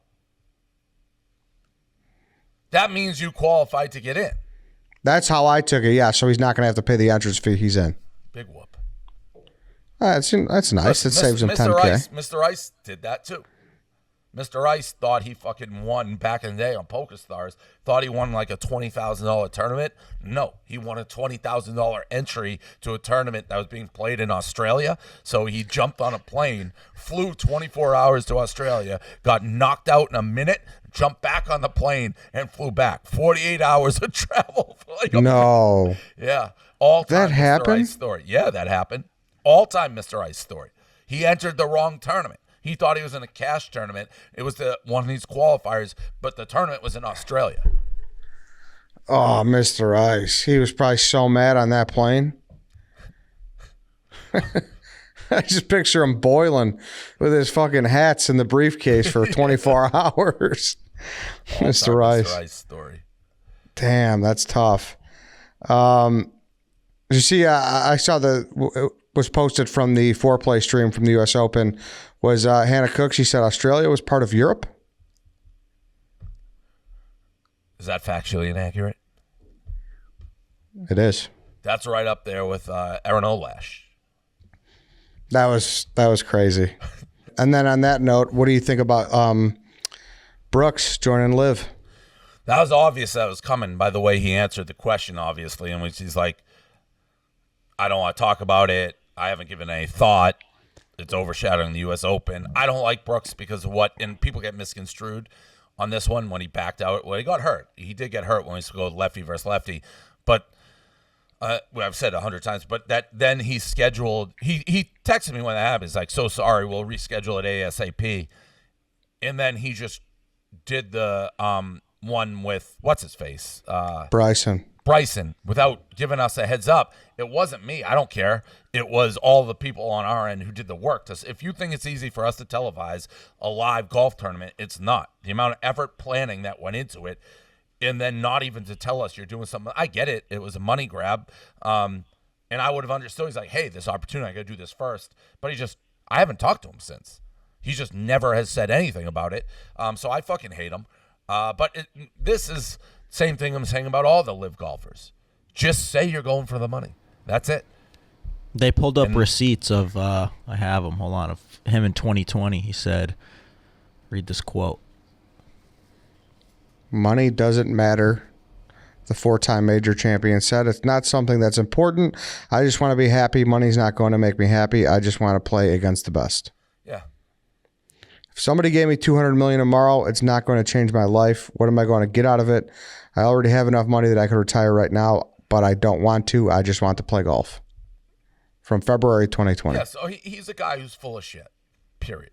That means you qualified to get in. That's how I took it, yeah. So he's not going to have to pay the entrance fee. He's in. Big whoop. That's nice. It saves him $10K. Mr. Ice did that too. Mr. Ice thought he fucking won back in the day on PokerStars. Thought he won like a $20,000 tournament. No, he won a $20,000 entry to a tournament that was being played in Australia. So he jumped on a plane, flew 24 hours to Australia, got knocked out in a minute, jumped back on the plane, and flew back. 48 hours of travel. No. Yeah. All time that happened? Story. Yeah, that happened. All-time Mr. Ice story. He entered the wrong tournament. He thought he was in a cash tournament. It was one of these qualifiers, but the tournament was in Australia. Oh, Mr. Ice. He was probably so mad on that plane. I just picture him boiling with his fucking hats in the briefcase for 24 hours. Mr. Ice. Mr. Ice story. Damn, that's tough. Did you see, I saw it was posted from the foreplay stream from the U.S. Open, was Hannah Cook. She said Australia was part of Europe. Is that factually inaccurate? It is. That's right up there with Aaron Olash. That was crazy. And then on that note, what do you think about Brooks joining Liv? That was obvious that was coming by the way he answered the question, obviously, in which he's like, I don't want to talk about it. I haven't given any thought. It's overshadowing the U.S. Open. I don't like Brooks because of what, and people get misconstrued on this one when he backed out. Well, he got hurt. He did get hurt when he go lefty versus lefty. But I've said 100 times, but then he scheduled, he texted me when that happened. He's like, so sorry, we'll reschedule it ASAP. And then he just did the one with, what's his face? Bryson, without giving us a heads up. It wasn't me. I don't care. It was all the people on our end who did the work. If you think it's easy for us to televise a live golf tournament, it's not. The amount of effort planning that went into it, and then not even to tell us you're doing something. I get it. It was a money grab. And I would have understood. He's like, hey, this opportunity, I got to do this first. But I haven't talked to him since. He just never has said anything about it. So I fucking hate him. But this is same thing I'm saying about all the live golfers. Just say you're going for the money. That's it. They pulled up receipts of, I have them, hold on, of him in 2020. He said, read this quote. Money doesn't matter. The 4-time major champion said it's not something that's important. I just want to be happy. Money's not going to make me happy. I just want to play against the best. Yeah. If somebody gave me $200 million tomorrow, it's not going to change my life. What am I going to get out of it? I already have enough money that I could retire right now, but I don't want to. I just want to play golf. From February 2020. Yeah, so he's a guy who's full of shit. Period.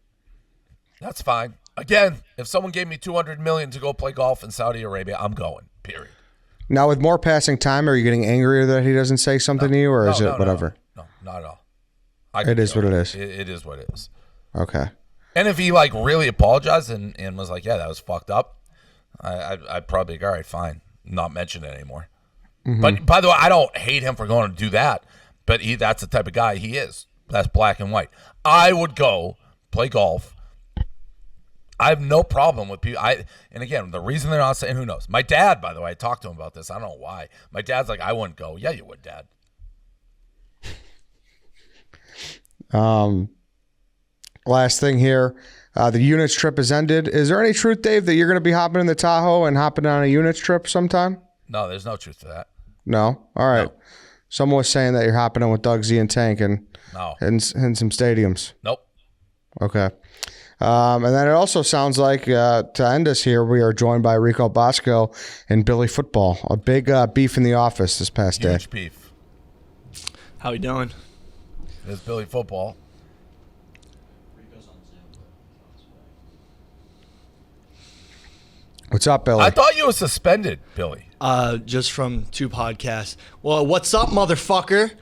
That's fine. Again, if someone gave me $200 million to go play golf in Saudi Arabia, I'm going. Period. Now, with more passing time, are you getting angrier that he doesn't say something to you, or is it whatever? No, not at all. It is what it is. It is what it is. Okay. And if he really apologized and was like, yeah, that was fucked up, I'd probably go, all right, fine, not mention it anymore. Mm-hmm. But by the way, I don't hate him for going to do that, but that's the type of guy he is. That's black and white. I would go play golf. I have no problem with people. And again, the reason they're not saying, who knows? My dad, by the way, I talked to him about this. I don't know why. My dad's like, I wouldn't go. Yeah, you would, Dad. Last thing here. The units trip has ended. Is there any truth, Dave, that you're going to be hopping in the Tahoe and hopping on a units trip sometime? No, there's no truth to that. No? All right. No. Someone was saying that you're hopping in with Doug Z and Tank and some stadiums. Nope. Okay. And then it also sounds like, to end us here, we are joined by Rico Bosco and Billy Football. A big beef in the office this past day. Huge beef. How you doing? There's Billy Football. What's up, Billy? I thought you were suspended, Billy. Just from 2 podcasts. Well, what's up, motherfucker?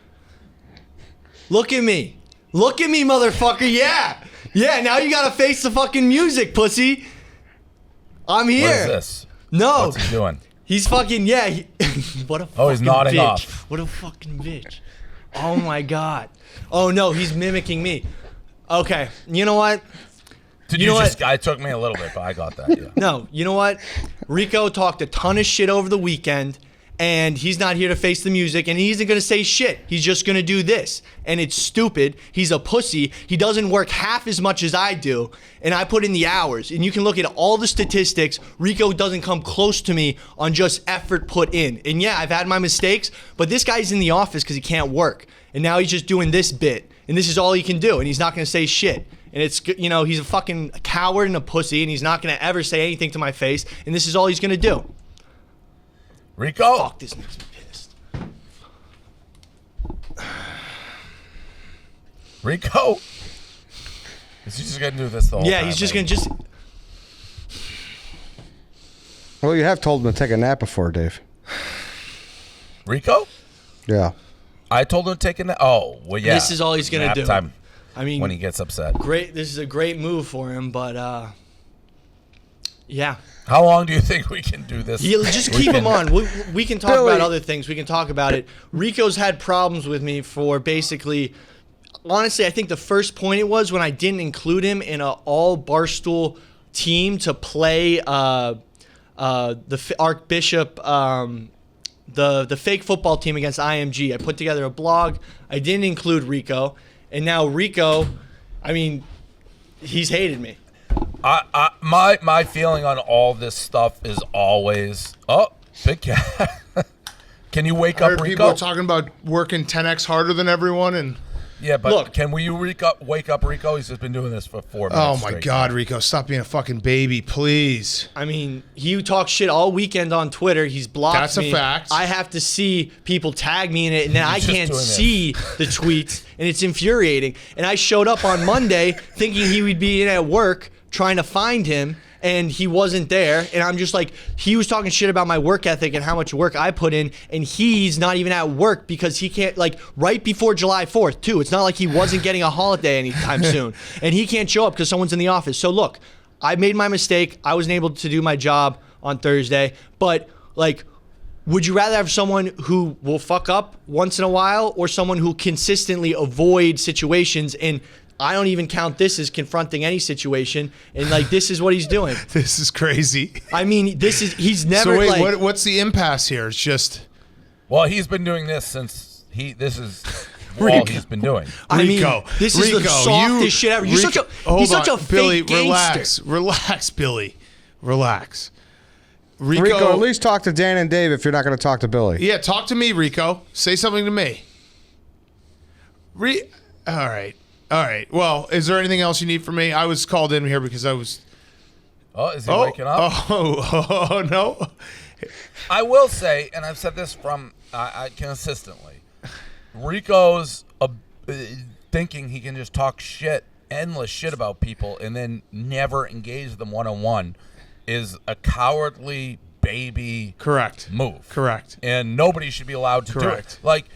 Look at me. Look at me, motherfucker. Yeah. Yeah, now you gotta face the fucking music, pussy. I'm here. What is this? No. What's he doing? He's fucking, yeah. What a fucking he's nodding bitch. off. What a fucking bitch. Oh, my God. Oh, no, he's mimicking me. Okay, you know what? I took me a little bit, but I got that, yeah. No, you know what? Rico talked a ton of shit over the weekend, and he's not here to face the music, and he isn't going to say shit. He's just going to do this, and it's stupid. He's a pussy. He doesn't work half as much as I do, and I put in the hours, and you can look at all the statistics. Rico doesn't come close to me on just effort put in. And yeah, I've had my mistakes, but this guy's in the office because he can't work, and now he's just doing this bit, and this is all he can do, and he's not going to say shit. And it's, he's a fucking coward and a pussy, and he's not going to ever say anything to my face, and this is all he's going to do. Rico. Fuck, this makes me pissed. Rico? Is he just going to do this the whole Yeah, time? he's just going to just. Well, you have told him to take a nap before, Dave. Rico? Yeah. I told him to take a nap. Oh, well, yeah. This is all he's gonna Nap do. Time I mean, when he gets upset. great. This is a great move for him, but yeah. How long do you think we can do this? Just keep him on. We can talk Billy. about other things. We can talk about it. Rico's had problems with me for basically, honestly, I think the first point it was when I didn't include him in an all Barstool team to play the Archbishop, the fake football team against IMG. I put together a blog. I didn't include Rico, and now Rico, I mean, he's hated me. My feeling on all this stuff is always, big cat. Can you wake I up heard Rico? people are talking about working 10x harder than everyone, and Yeah, but Look. can we wake up Rico? He's just been doing this for 4 minutes. oh my straight. God, Rico, stop being a fucking baby, please. I mean, he talks shit all weekend on Twitter. He's blocked That's a me. fact. I have to see people tag me in it, and then I just can't doing this. see the tweets, and it's infuriating. And I showed up on Monday thinking he would be in at work, trying to find him, and he wasn't there. And I'm just like, he was talking shit about my work ethic and how much work I put in, and he's not even at work because he can't, like, right before July 4th, too. It's not like he wasn't getting a holiday anytime soon. And he can't show up because someone's in the office. So, look, I made my mistake. I wasn't able to do my job on Thursday. But, like, would you rather have someone who will fuck up once in a while or someone who consistently avoids situations? And I don't even count this as confronting any situation. And, like, this is what he's doing. This is crazy. I mean, he's never, So wait, like, what's the impasse here? It's just Well, he's been doing this since this is all he's been doing. I mean, Rico. this is the Rico, softest shit ever. You're Rico, such a, hold he's such on, a fake Billy, gangster. relax, Billy, relax. Rico, Rico, at least talk to Dan and Dave if you're not going to talk to Billy. yeah, talk to me, Rico. Say something to me. All right. Well, is there anything else you need from me? I was called in here because I was. Oh, is he waking up? Oh, no. I will say, and I've said this from consistently, Rico's thinking he can just talk endless shit about people, and then never engage them one-on-one is a cowardly baby Correct. move. Correct. And nobody should be allowed to Correct. do it. Like,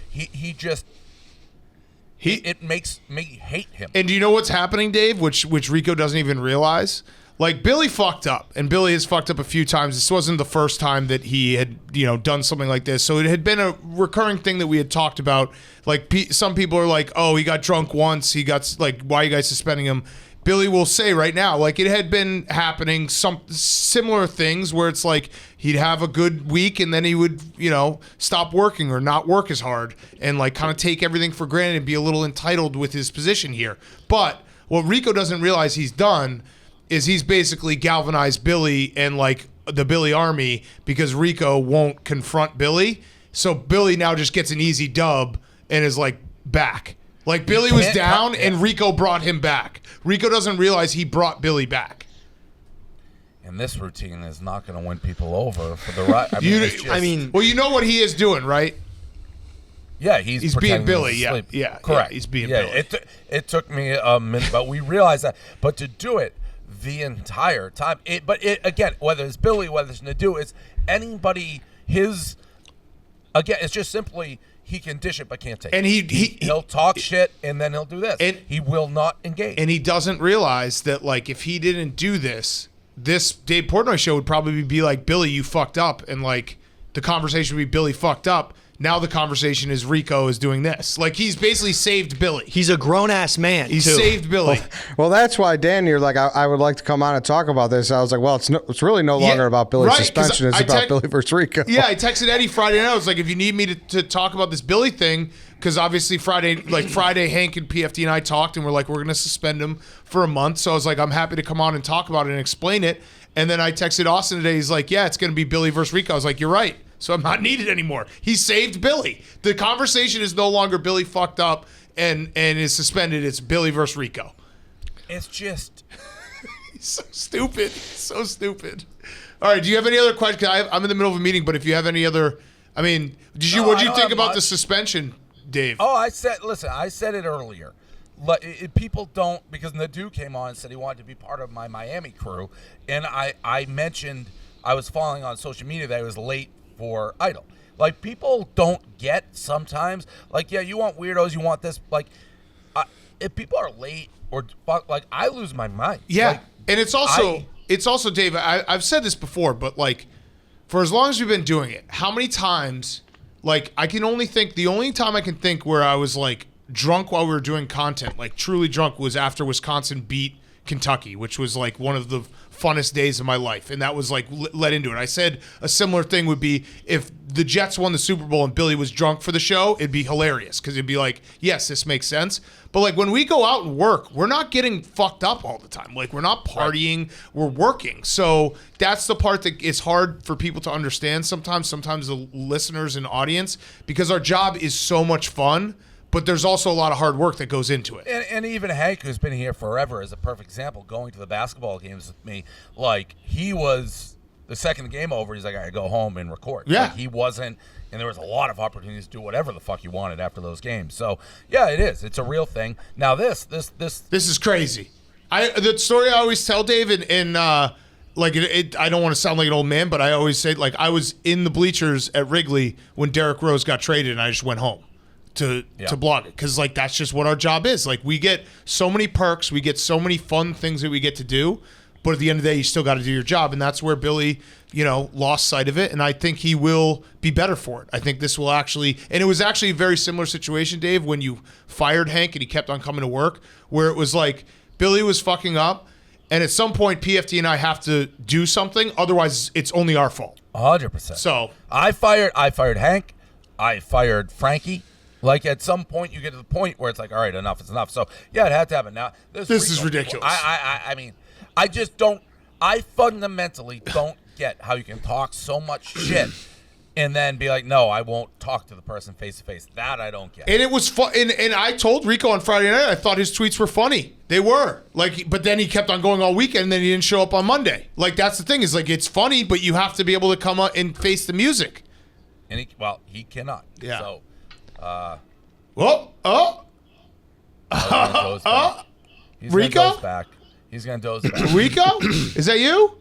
it makes me hate him. And do you know what's happening, Dave? Which Rico doesn't even realize. Like, Billy fucked up, and Billy has fucked up a few times. This wasn't the first time that he had, done something like this. So it had been a recurring thing that we had talked about. Like, some people are like, "Oh, he got drunk once. He got like, why are you guys suspending him?" Billy will say right now, like, it had been happening, some similar things where it's like he'd have a good week and then he would, stop working or not work as hard and, like, kind of take everything for granted and be a little entitled with his position here. But what Rico doesn't realize he's done is he's basically galvanized Billy and, like, the Billy army because Rico won't confront Billy. So Billy now just gets an easy dub and is, like, back. Like, Billy was down and Rico brought him back. Rico doesn't realize he brought Billy back. And this routine is not going to win people over for the right. Well, you know what he is doing, right? Yeah, He's being pretending Billy. he's Yeah, asleep. yeah, Correct. yeah, he's being yeah, Billy. It took me a minute, but we realized that. But to do it the entire time, again, whether it's Billy, whether it's Nadu, it's anybody. It's just simply he can dish it but can't take And it. He'll talk shit and then he'll do this. And he will not engage. And he doesn't realize that, like, if he didn't do this Dave Portnoy show would probably be like, Billy, you fucked up. And, like, the conversation would be Billy fucked up. Now the conversation is Rico is doing this. Like, he's basically saved Billy. He's a grown-ass man, He's too. saved Billy. Well, that's why, Dan, you're like, I would like to come on and talk about this. I was like, well, it's really no longer about Billy's right, 'cause suspension. It's about Billy versus Rico. Yeah, I texted Eddie Friday night. I was like, if you need me to talk about this Billy thing, because obviously Friday, Hank and PFT and I talked, and we're like, we're going to suspend him for a month. So I was like, I'm happy to come on and talk about it and explain it. And then I texted Austin today. He's like, yeah, it's going to be Billy versus Rico. I was like, you're right. So I'm not needed anymore. He saved Billy. The conversation is no longer Billy fucked up and is suspended. It's Billy versus Rico. It's just So stupid. So stupid. All right. Do you have any other questions? I'm in the middle of a meeting, but if you have any other, I mean, what did you think about the suspension, Dave? Oh, I said it earlier. people don't, because Nadu came on and said he wanted to be part of my Miami crew, and I mentioned I was following on social media that I was late for Idol. Like, people don't get sometimes, like, yeah, you want weirdos, you want this, like, if people are late or like, I lose my mind. Yeah, like, and it's also Dave, I've said this before, but like, for as long as we've been doing it, how many times, like, I can only think, the only time I can think where I was like drunk while we were doing content, like truly drunk, was after Wisconsin beat Kentucky, which was like one of the funnest days of my life, and that was like led into it. I said a similar thing would be if the Jets won the Super Bowl and Billy was drunk for the show, it'd be hilarious because it'd be like, yes, this makes sense. But like when we go out and work, we're not getting fucked up all the time. Like we're not partying, we're working. So that's the part that is hard for people to understand sometimes the listeners and audience, because our job is so much fun, but there's also a lot of hard work that goes into it. And even Hank, who's been here forever, is a perfect example. Going to the basketball games with me, like, he was, the second game over, he's like, I gotta go home and record. Yeah. Like, he wasn't, and there was a lot of opportunities to do whatever the fuck you wanted after those games. So, yeah, it is. It's a real thing. Now, this is crazy. The story I always tell, Dave, and like I don't want to sound like an old man, but I always say, like, I was in the bleachers at Wrigley when Derrick Rose got traded, and I just went home to blog it, because like that's just what our job is. Like, we get so many perks, we get so many fun things that we get to do, but at the end of the day, you still got to do your job, and that's where Billy, lost sight of it, and I think he will be better for it. I think this will actually, and it was actually a very similar situation, Dave, when you fired Hank and he kept on coming to work, where it was like Billy was fucking up, and at some point PFT and I have to do something, otherwise it's only our fault. 100%. So I fired Hank, I fired Frankie. Like, at some point, you get to the point where it's like, all right, enough is enough. So, yeah, it had to happen. Now, this is ridiculous. I mean, I just don't, I fundamentally don't get how you can talk so much shit and then be like, no, I won't talk to the person face to face. That I don't get. And it was fun. And I told Rico on Friday night, I thought his tweets were funny. They were. Like, but then he kept on going all weekend, and then he didn't show up on Monday. Like, that's the thing, is like, it's funny, but you have to be able to come up and face the music. And he cannot. Yeah. So, he's Rico? gonna doze back. He's gonna doze back. Rico? Is that you?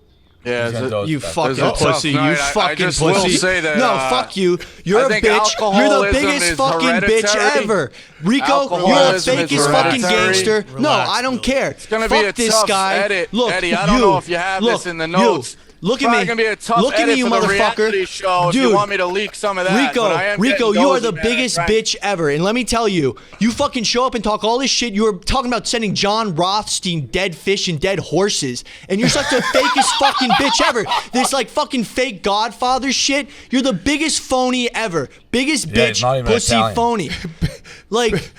Yeah, you fucking a tough pussy. night. You fucking I just pussy. will say that, no, fuck you. You're I a think bitch. You're the alcoholism biggest is fucking bitch hereditary. ever. Rico, you're the Alcoholism is fakest fucking hereditary. gangster. No, Relax, I don't care. It's gonna fuck be a this tough guy. edit. Look, Eddie, I don't know if you have this in the notes. Look It's at probably me. gonna be a tough Look at me, edit you for the motherfucker. reality show if Dude, you want me to leak some of that. but I am Rico, getting you are dozy, the man. biggest bitch ever. And let me tell you, you fucking show up and talk all this shit. You were talking about sending John Rothstein dead fish and dead horses. And you're such the fakest fucking bitch ever. This like fucking fake Godfather shit. You're the biggest phony ever. Biggest bitch, not even pussy Italian. phony. Like,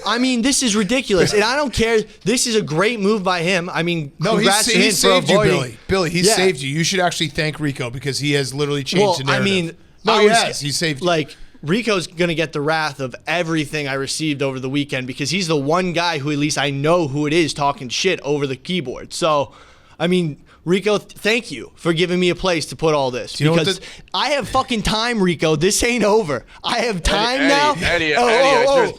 I mean, this is ridiculous. And I don't care. This is a great move by him. I mean, No, congrats to he him for saved you, avoiding. Billy. Billy, he Yeah. saved you. You should actually thank Rico, because he has literally changed the narrative. I mean, no, I he was- has. He saved you. Like, Rico's gonna get the wrath of everything I received over the weekend, because he's the one guy who at least I know who it is talking shit over the keyboard. So, I mean, Rico, thank you for giving me a place to put all this, you know what because I have fucking time, Rico. This ain't over. I have time now. Eddie, I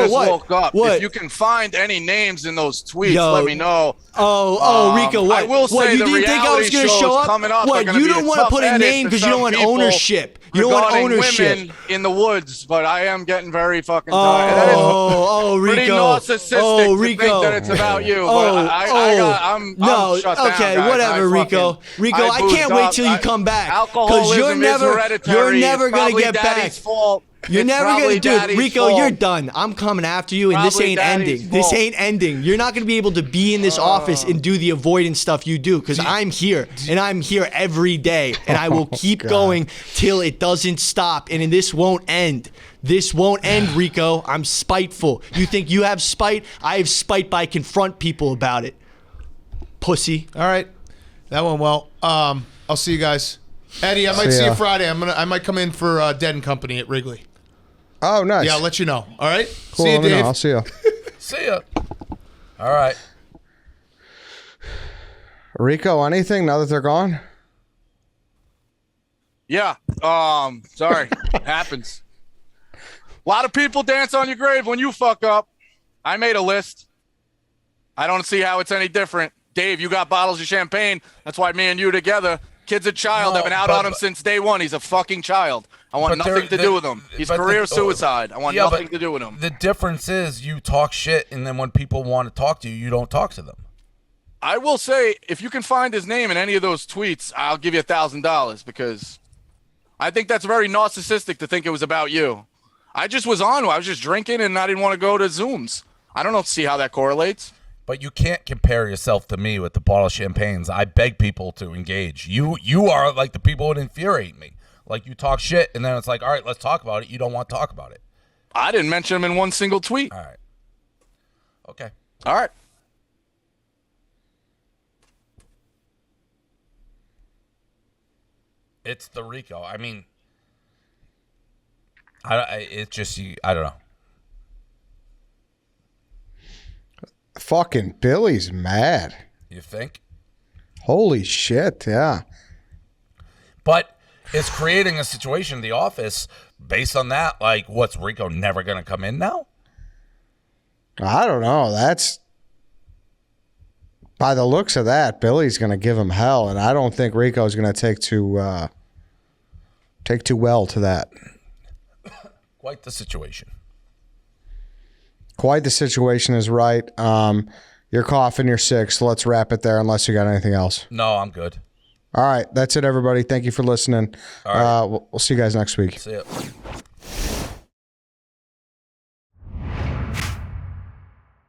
just what? woke up. What? If you can find any names in those tweets, Yo. let me know. Rico, what? I will say what, you the didn't think I was reality gonna shows show up? coming up are What? gonna You be don't a want to tough put a edit name for because you don't some want people ownership. You don't want regarding ownership. women in the woods, but I am getting very fucking tired. That is Rico. pretty narcissistic to Rico. think that it's about you. But I'm shut down, okay, guys. whatever, Rico. Rico, I can't boozed wait up. till you come back, because Alcoholism you're is never hereditary. It's gonna probably get back. Daddy's fault. You're It's never probably gonna do it, Daddy's Rico. fault. You're done. I'm coming after you, and this Probably ain't Daddy's ending. This fault. ain't ending. You're not gonna be able to be in this office and do the avoidance stuff you do, because I'm here, and I'm here every day, and I will keep going till it doesn't stop, and this won't end. This won't end, Rico. I'm spiteful. You think you have spite? I have spite, but I confront people about it. Pussy. All right, that went well. I'll see you guys. Eddie, I might see you Friday. I might come in for Dead and Company at Wrigley. Oh, nice. Yeah, I'll let you know. All right. Cool, See you, let me know. Dave. I'll see you. See ya. All right. Rico, anything now that they're gone? Yeah. Sorry. Happens. A lot of people dance on your grave when you fuck up. I made a list. I don't see how it's any different. Dave, you got bottles of champagne. That's why me and you together. Kid's a child. I've been out on him since day one. He's a fucking child. I want nothing to do with him. He's career suicide. I want nothing to do with him. The difference is you talk shit, and then when people want to talk to you, you don't talk to them. I will say, if you can find his name in any of those tweets, I'll give you $1,000 because I think that's very narcissistic to think it was about you. I just was on. I was just drinking, and I didn't want to go to Zooms. I don't know. See how that correlates. But you can't compare yourself to me with the bottle of champagnes. I beg people to engage. You are like the people that infuriate me. Like you talk shit, and then it's like, all right, let's talk about it. You don't want to talk about it. I didn't mention him in one single tweet. All right. Okay. All right. It's the Rico. I mean, I don't know. Fucking Billy's mad. You think? Holy shit, yeah. But it's creating a situation in the office based on that. Like, what's Rico never going to come in now? I don't know. That's by the looks of that, Billy's going to give him hell, and I don't think Rico's going to take too well to that. Quite the situation. Quite the situation is right. You're coughing, you're sick, so let's wrap it there unless you got anything else. No, I'm good. All right, that's it, everybody. Thank you for listening. All right. We'll see you guys next week. See ya.